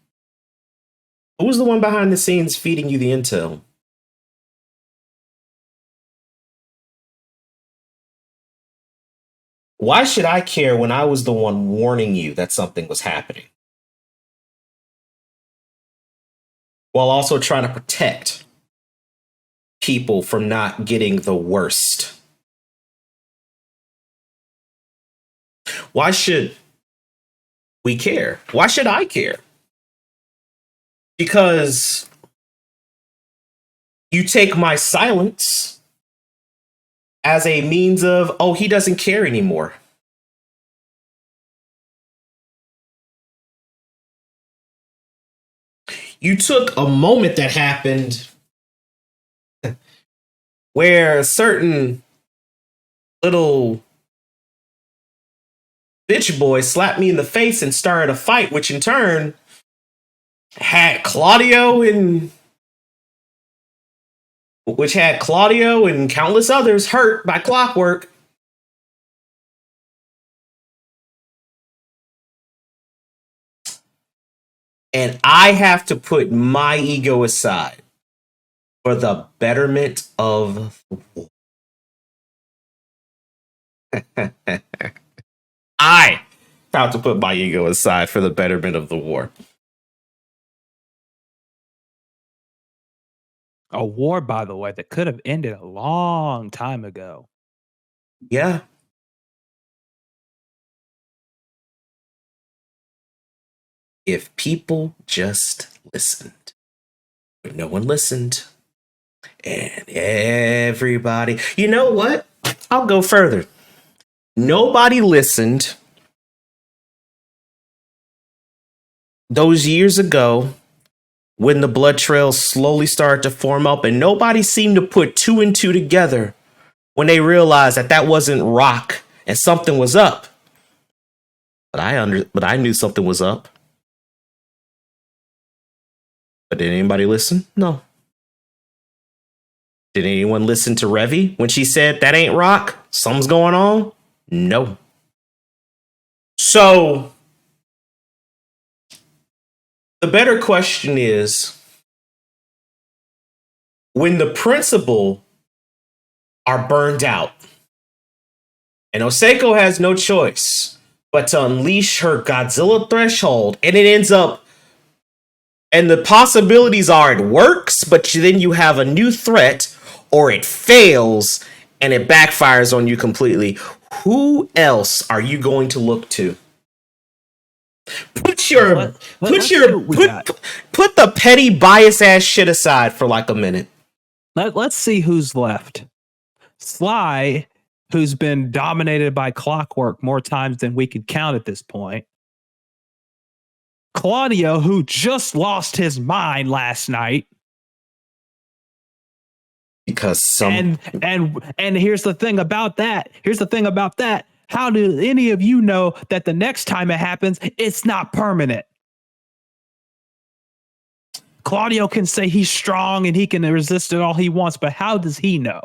Who's the one behind the scenes feeding you the intel? Why should I care when I was the one warning you that something was happening? While also trying to protect people from not getting the worst. Why should we care? Why should I care? Because you take my silence as a means of, oh, he doesn't care anymore. You took a moment that happened where a certain little bitch boy slapped me in the face and started a fight, which in turn had Claudio and countless others hurt by clockwork. And I have to put my ego aside for the betterment of the war. I Proud to put my ego aside for the betterment of the war. A war, by the way, that could have ended a long time ago. Yeah. If people just listened. But no one listened. And everybody, you know what? I'll go further. Nobody listened those years ago when the blood trails slowly started to form up, and nobody seemed to put two and two together when they realized that that wasn't rock and something was up. But I knew something was up. But did anybody listen? No. Did anyone listen to Revy when she said that ain't rock? Something's going on? No. So the better question is, when the principal are burned out, and Oseko has no choice but to unleash her Godzilla threshold, and it ends up, and the possibilities are it works, but then you have a new threat, or it fails and it backfires on you completely. Who else are you going to look to? Put the petty bias ass shit aside for like a minute. Let's see who's left. Sly, who's been dominated by Clockwork more times than we could count at this point. Claudio, who just lost his mind last night. Because some and here's the thing about that. How do any of you know that the next time it happens, it's not permanent? Claudio can say he's strong and he can resist it all he wants, but how does he know?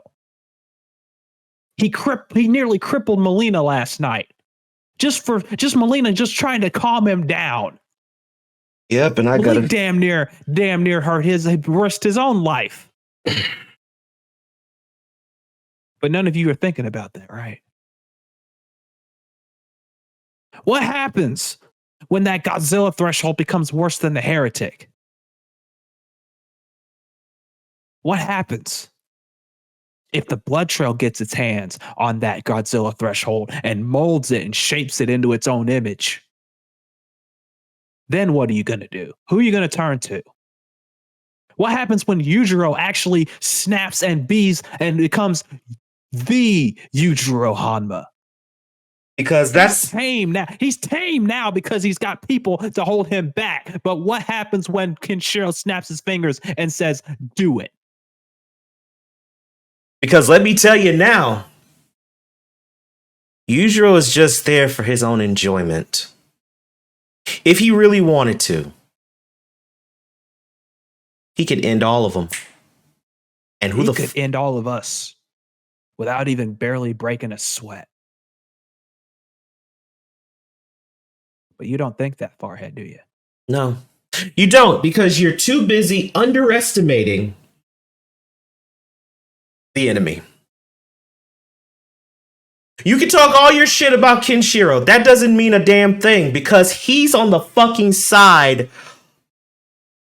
He nearly crippled Melina last night. Just Melina just trying to calm him down. Yep, and I got to damn near risked his own life. But none of you are thinking about that, right? What happens when that Godzilla threshold becomes worse than the heretic? What happens if the blood trail gets its hands on that Godzilla threshold and molds it and shapes it into its own image? Then what are you going to do? Who are you going to turn to? What happens when Yujiro actually snaps and becomes the Yujiro Hanma? Because that's tame now. He's tame now because he's got people to hold him back. But what happens when Kenshiro snaps his fingers and says, do it? Because let me tell you now, Yujiro is just there for his own enjoyment. If he really wanted to, he could end all of them. And he could end all of us without even barely breaking a sweat. But you don't think that far ahead, do you? No, you don't, because you're too busy underestimating the enemy. You can talk all your shit about Kenshiro. That doesn't mean a damn thing, because he's on the fucking side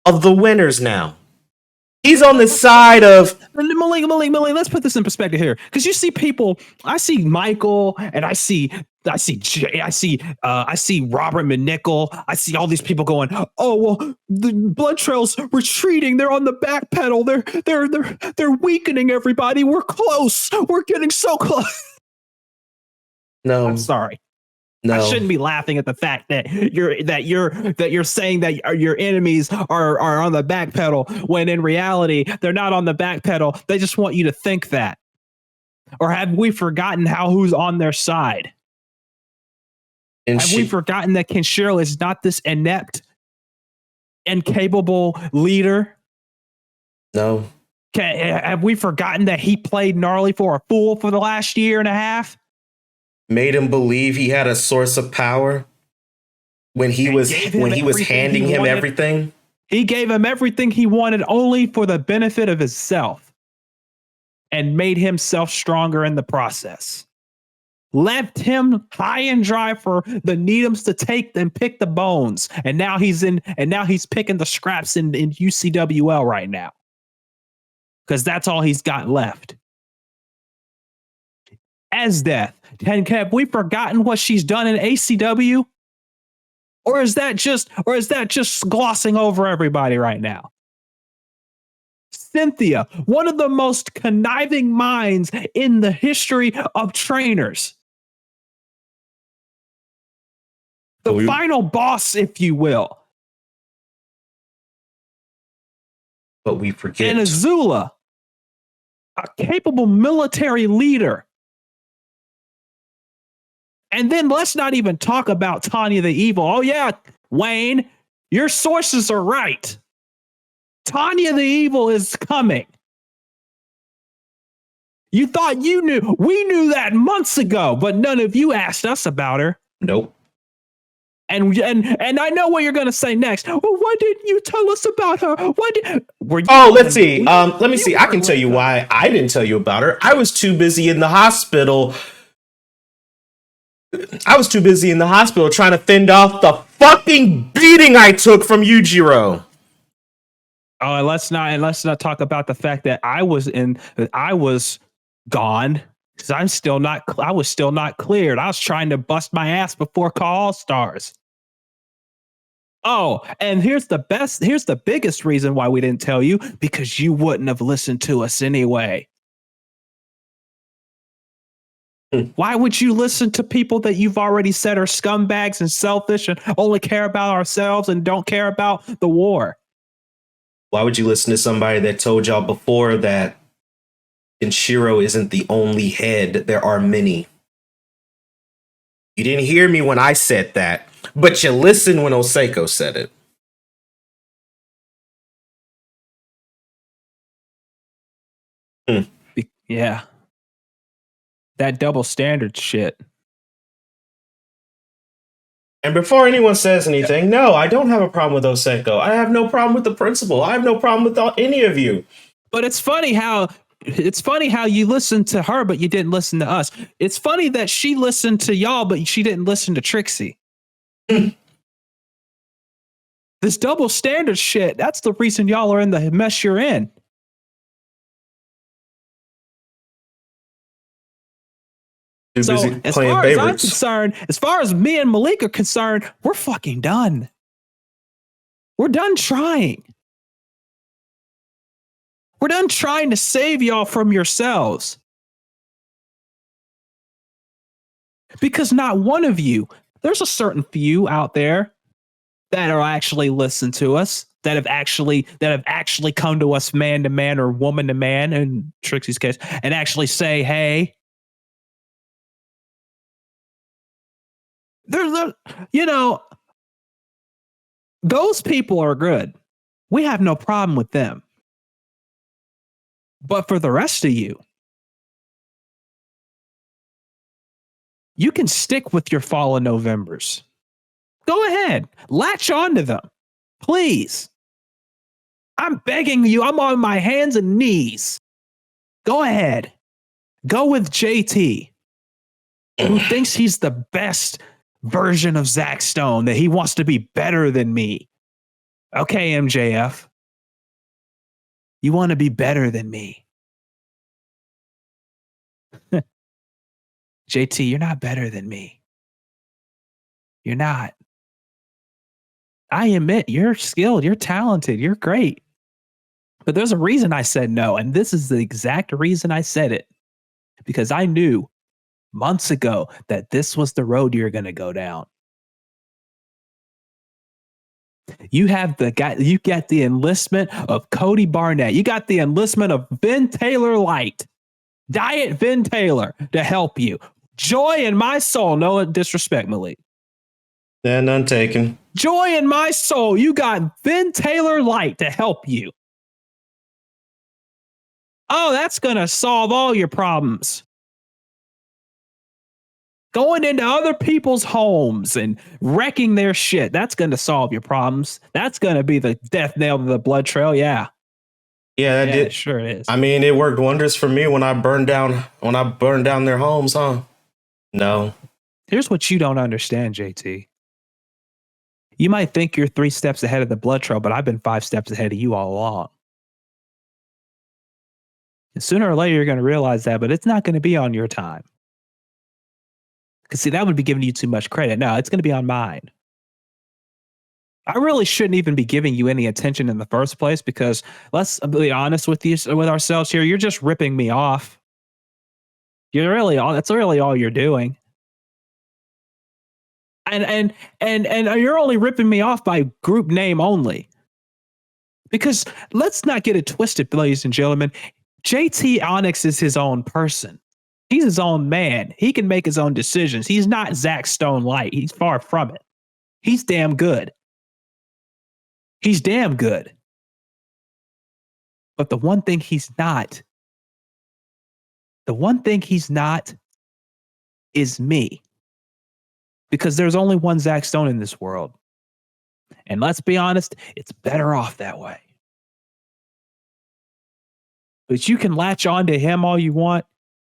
of the winners now. He's on the side of Malik, let's put this in perspective here. Because you see people, I see Michael and I see Jay, I see Robert McNichol. I see all these people going, oh well, the blood trail's retreating. They're on the back pedal. They're weakening everybody. We're close. We're getting so close. No, I'm sorry. No. I shouldn't be laughing at the fact that you're saying that your enemies are on the back pedal when in reality they're not on the back pedal. They just want you to think that. Or have we forgotten who's on their side? And have we forgotten that Kenshiro is not this inept, incapable leader? No. Have we forgotten that he played gnarly for a fool for the last year and a half? Made him believe he had a source of power when he was handing him everything. He gave him everything he wanted only for the benefit of himself and made himself stronger in the process. left him high and dry for the Needhams to take and pick the bones. And now he's picking the scraps in UCWL right now. Because that's all he's got left. As Death, have we forgotten what she's done in ACW? Or is that just glossing over everybody right now? Cynthia, one of the most conniving minds in the history of trainers. The final boss, if you will. But we forget. And Azula, a capable military leader. And then let's not even talk about Tanya the Evil. Oh, yeah, Wayne, your sources are right. Tanya the Evil is coming. You thought you knew. We knew that months ago, but none of you asked us about her. Nope. And I know what you're going to say next. Well, why didn't you tell us about her? Let's see. Let me see. I can tell you why I didn't tell you about her. I was too busy in the hospital. Trying to fend off the fucking beating I took from Yujiro. Oh, and let's not talk about the fact that I was gone because I was still not cleared. I was trying to bust my ass before Call Stars. Oh, and here's the biggest reason why we didn't tell you, because you wouldn't have listened to us anyway. Why would you listen to people that you've already said are scumbags and selfish and only care about ourselves and don't care about the war? Why would you listen to somebody that told y'all before that Kenshiro isn't the only head? There are many. You didn't hear me when I said that, but you listened when Oseko said it. Yeah. That double standard shit. And before anyone says anything, no, I don't have a problem with Oseko. I have no problem with the principal. I have no problem with any of you. But it's funny how you listened to her, but you didn't listen to us. It's funny that she listened to y'all, but she didn't listen to Trixie. This double standard shit, that's the reason y'all are in the mess you're in. So as far as I'm concerned, as far as me and Malik are concerned, we're fucking done. We're done trying. We're done trying to save y'all from yourselves. Because not one of you, there's a certain few out there that are actually listen to us, that have actually come to us man to man or woman to man in Trixie's case, and actually say, hey, those people are good. We have no problem with them. But for the rest of you, you can stick with your fallen Novembers. Go ahead. Latch onto them. Please. I'm begging you. I'm on my hands and knees. Go ahead. Go with JT, who thinks he's the best version of Zack Stone, that he wants to be better than me. Okay, MJF. You want to be better than me. JT, you're not better than me. You're not. I admit you're skilled, you're talented, you're great. But there's a reason I said no, and this is the exact reason I said it. Because I knew months ago that this was the road you're going to go down. You get the enlistment of Cody Barnett. You got the enlistment of Vin Taylor Light. Diet Vin Taylor to help you. Joy in my soul. No disrespect, Malik. Yeah, none taken. Joy in my soul. You got Vin Taylor Light to help you. Oh, that's going to solve all your problems. Going into other people's homes and wrecking their shit. That's going to solve your problems. That's going to be the death nail to the blood trail. Yeah. Yeah, that did. Sure it is. I mean, it worked wonders for me when I burned down their homes, huh? No. Here's what you don't understand, JT. You might think you're 3 steps ahead of the blood trail, but I've been 5 steps ahead of you all along. And sooner or later, you're going to realize that, but it's not going to be on your time. Because, see, that would be giving you too much credit. No, it's going to be on mine. I really shouldn't even be giving you any attention in the first place because let's be honest with ourselves here. You're just ripping me off. That's really all you're doing. And you're only ripping me off by group name only. Because let's not get it twisted, ladies and gentlemen. JT Onyx is his own person. He's his own man. He can make his own decisions. He's not Zach Stone Light. He's far from it. He's damn good. He's damn good. But the one thing he's not is me. Because there's only one Zach Stone in this world. And let's be honest, it's better off that way. But you can latch on to him all you want.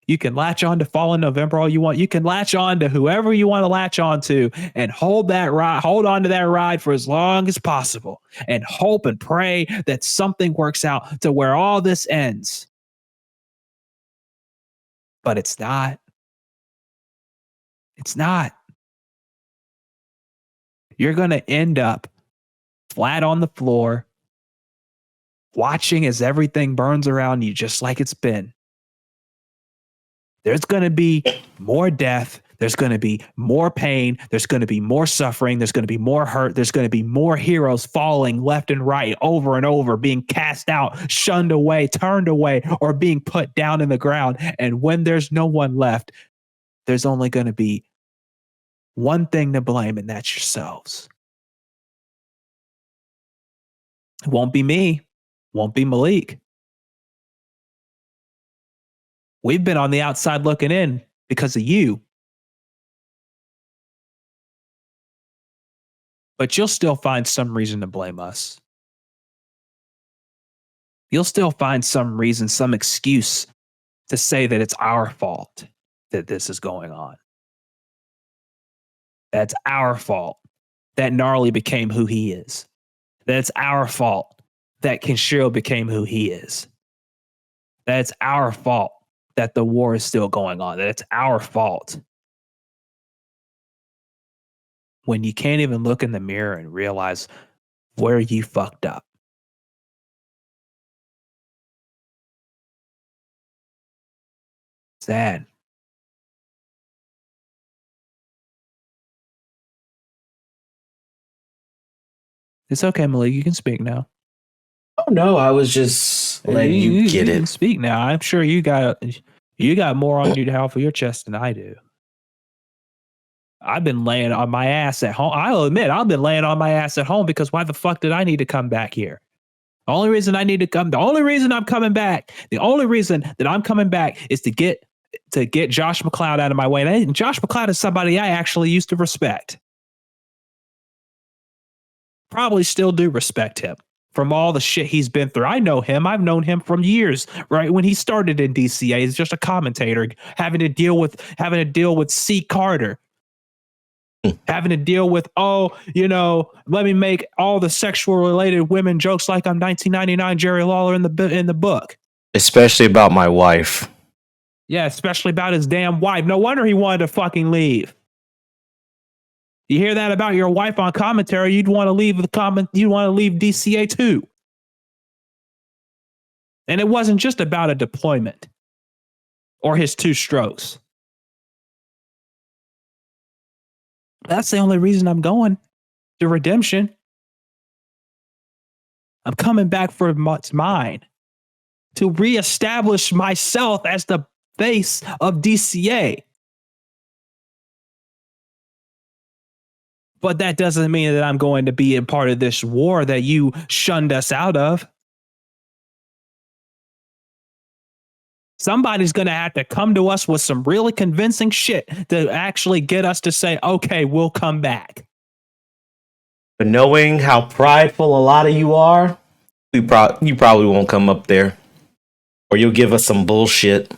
You can latch on to Fallen November all you want. You can latch on to whoever you want to latch on to and hold on to that ride for as long as possible and hope and pray that something works out to where all this ends. But it's not. It's not. You're going to end up flat on the floor, watching as everything burns around you just like it's been. There's going to be more death. There's going to be more pain. There's going to be more suffering. There's going to be more hurt. There's going to be more heroes falling left and right over and over, being cast out, shunned away, turned away, or being put down in the ground. And when there's no one left, there's only going to be one thing to blame, and that's yourselves. It won't be me. Won't be Malik. We've been on the outside looking in because of you. But you'll still find some reason to blame us. You'll still find some reason, some excuse to say that it's our fault that this is going on. That's our fault that Gnarly became who he is. That's our fault that Kenshiro became who he is. That's our fault that the war is still going on. That it's our fault. When you can't even look in the mirror and realize where you fucked up. Sad. It's okay, Malik. You can speak now. Oh no, I was just letting you get You it. can speak now. I'm sure you got more on your chest than I do. I've been laying on my ass at home. I'll admit, I've been laying on my ass at home because why the fuck did I need to come back here? The only reason I'm coming back is to get Josh McCloud out of my way. And Josh McCloud is somebody I actually used to respect. Probably still do respect him from all the shit he's been through. I know him. I've known him from years, right? When he started in DCA, he's just a commentator, having to deal with C. Carter. Having to deal with, let me make all the sexual related women jokes like I'm 1999 Jerry Lawler in the book. Especially about my wife. Yeah, especially about his damn wife. No wonder he wanted to fucking leave. You hear that about your wife on commentary, you'd want to leave DCA too. And it wasn't just about a deployment or his 2 strokes. That's the only reason I'm going to Redemption. I'm coming back for what's mine. To reestablish myself as the face of DCA. But that doesn't mean that I'm going to be a part of this war that you shunned us out of. Somebody's going to have to come to us with some really convincing shit to actually get us to say, okay, we'll come back. But knowing how prideful a lot of you are, you probably won't come up there. Or you'll give us some bullshit.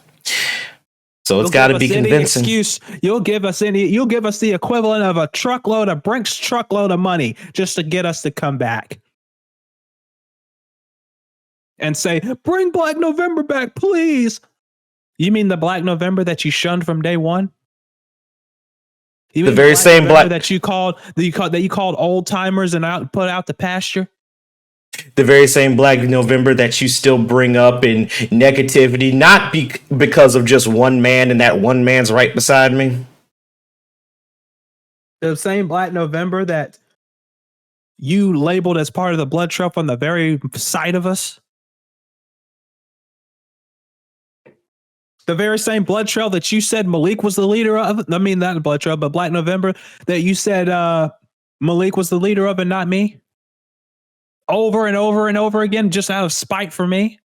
So it's got to be any convincing. excuse. You'll give us the equivalent of a Brink's truckload of money just to get us to come back and say, bring Black November back, please. You mean the Black November that you shunned from day one? You mean The very same November that you called old timers and put out the pasture? The very same Black November that you still bring up in negativity, not because of just one man and that one man's right beside me. The same Black November that you labeled as part of the blood trail on the very side of us. The very same blood trail that you said Malik was the leader of. I mean, not the blood trail, but Black November that you said Malik was the leader of and not me. Over and over and over again, just out of spite for me.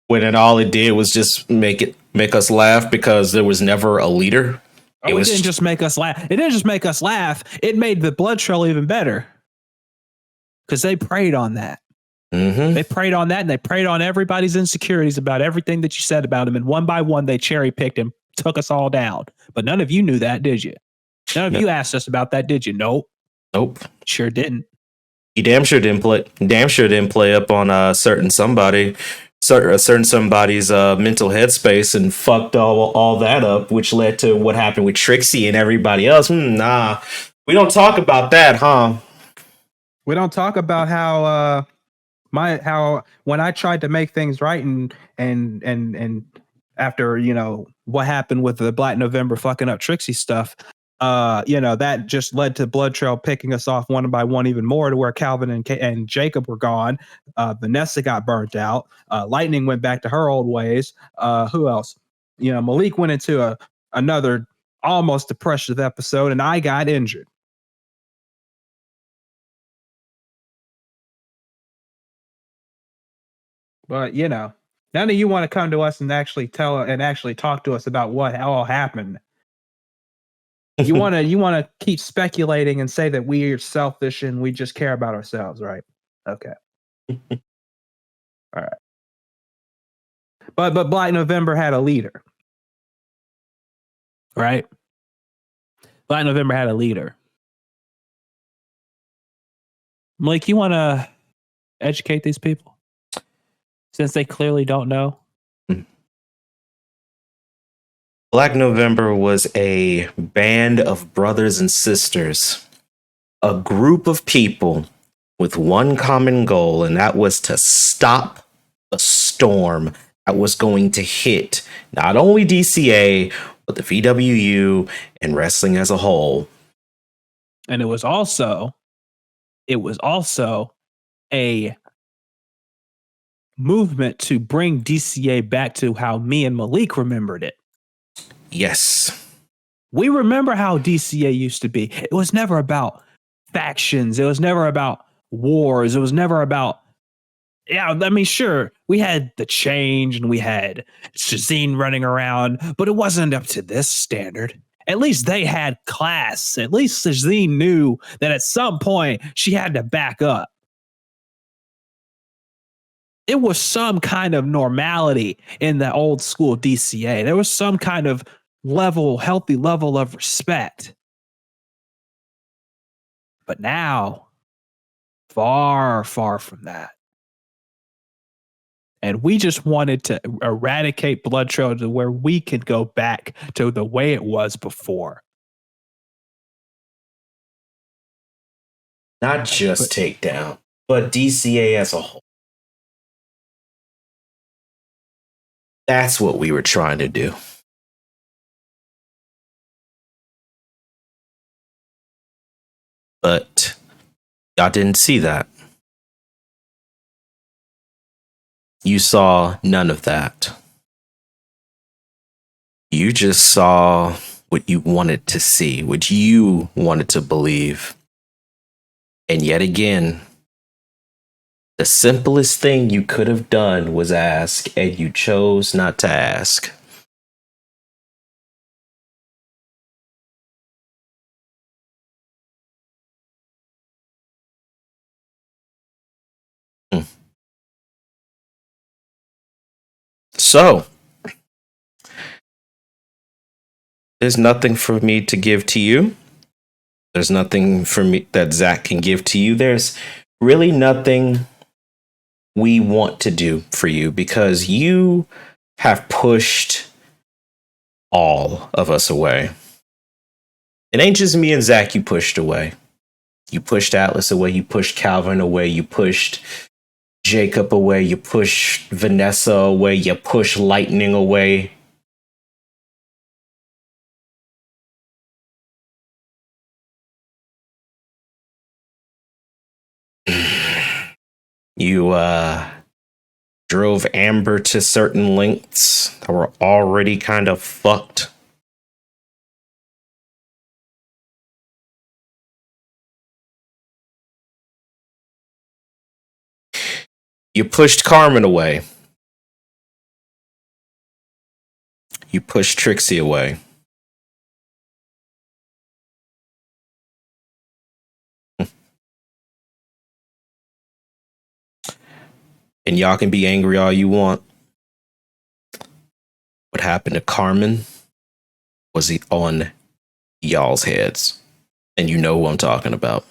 When all it did was just make us laugh because there was never a leader. It didn't just make us laugh. It didn't just make us laugh. It made the blood trail even better. Because they preyed on that. Mm-hmm. They preyed on that, and they preyed on everybody's insecurities about everything that you said about him. And one by one, they cherry picked him, took us all down. But none of you knew that, did you? None of you asked us about that, did you? Nope. Sure didn't. He damn sure didn't play up on a certain somebody's mental headspace and fucked all that up, which led to what happened with Trixie and everybody else. Nah, we don't talk about that, huh? We don't talk about how when I tried to make things right and after what happened with the Black November fucking up Trixie stuff. That just led to Blood Trail picking us off one by one even more to where Calvin and Jacob were gone. Vanessa got burnt out. Lightning went back to her old ways. Who else? Malik went into another almost depressive episode, and I got injured. But none of you want to come to us and actually talk to us about what all happened. You want to keep speculating and say that we are selfish and we just care about ourselves, right? Okay. All right. But Black November had a leader. Right? Black November had a leader. Malik, you want to educate these people? Since they clearly don't know. Black November was a band of brothers and sisters, a group of people with one common goal, and that was to stop the storm that was going to hit not only DCA, but the VWU and wrestling as a whole. And it was also a movement to bring DCA back to how me and Malik remembered it. Yes. We remember how DCA used to be. It was never about factions. It was never about wars. It was never about, sure, we had the change and we had Shazine running around, but it wasn't up to this standard. At least they had class. At least Shazine knew that at some point she had to back up. It was some kind of normality in the old school DCA. There was some kind of healthy level of respect. But now, far, far from that. And we just wanted to eradicate Blood Trail to where we could go back to the way it was before. Not just Takedown, but DCA as a whole. That's what we were trying to do. But y'all didn't see that. You saw none of that. You just saw what you wanted to see, what you wanted to believe. And yet again, the simplest thing you could have done was ask, and you chose not to ask. So, There's nothing for me to give to you. There's nothing for me that Zach can give to you. There's really nothing we want to do for you because you have pushed all of us away. It ain't just me and Zach you pushed away. You pushed Atlas away. You pushed Calvin away. You pushed Jacob away. You pushed Vanessa away. You pushed Lightning away. You drove Amber to certain lengths that were already kind of fucked. You pushed Carmen away. You pushed Trixie away. And y'all can be angry all you want. What happened to Carmen was on y'all's heads. And you know who I'm talking about.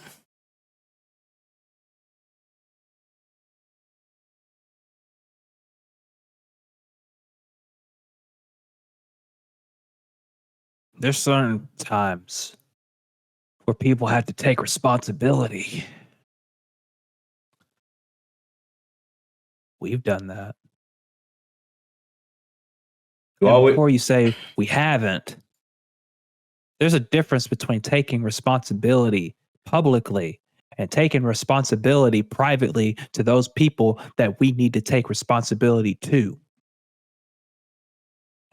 There's certain times where people have to take responsibility. We've done that. Before you say we haven't, there's a difference between taking responsibility publicly and taking responsibility privately to those people that we need to take responsibility to.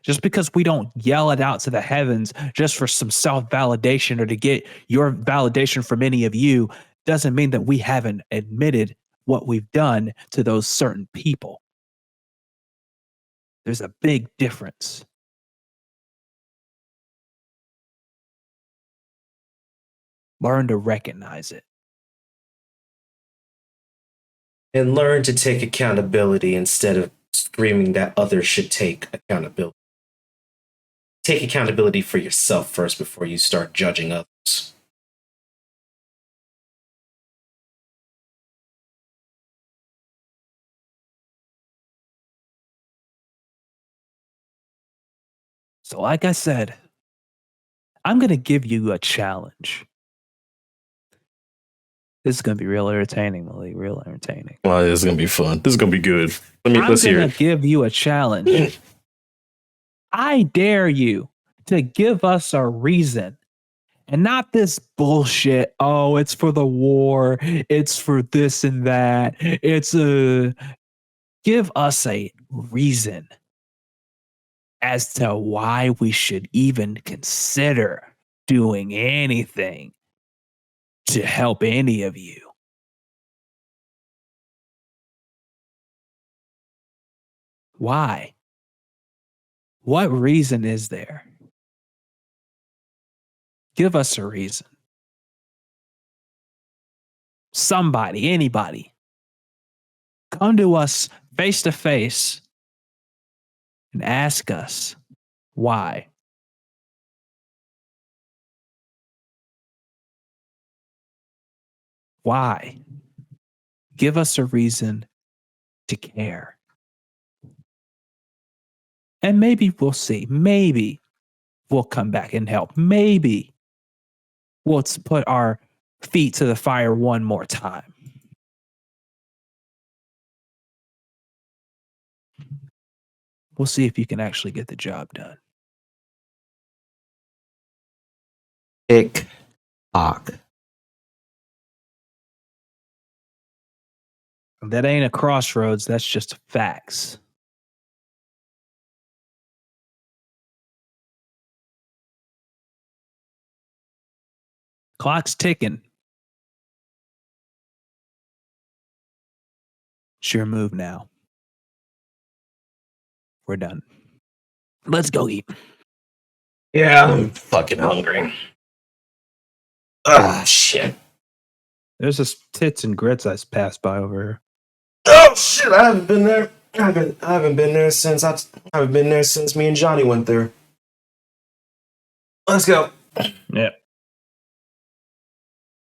Just because we don't yell it out to the heavens just for some self-validation or to get your validation from any of you doesn't mean that we haven't admitted what we've done to those certain people. There's a big difference. Learn to recognize it. And learn to take accountability instead of screaming that others should take accountability. Take accountability for yourself first before you start judging others. So, like I said, I'm going to give you a challenge. This is going to be real entertaining, Malik. Real entertaining. Well, this is going to be fun. This is going to be good. Let's hear it. I'm going to give you a challenge. I dare you to give us a reason and not this bullshit. Oh, it's for the war. It's for this and that. Give us a reason as to why we should even consider doing anything to help any of you. Why? What reason is there? Give us a reason. Somebody, anybody. Come to us face to face and ask us why. Why? Give us a reason to care. And maybe we'll see. Maybe we'll come back and help. Maybe we'll put our feet to the fire one more time. We'll see if you can actually get the job done. Tick-tock. That ain't a crossroads. That's just facts. Clock's ticking. It's your move now. We're done. Let's go eat. Yeah, I'm fucking hungry. Ah, shit. There's this tits and grits I passed by over here. Oh shit! I haven't been there. I haven't been there since me and Johnny went there. Let's go. Yeah.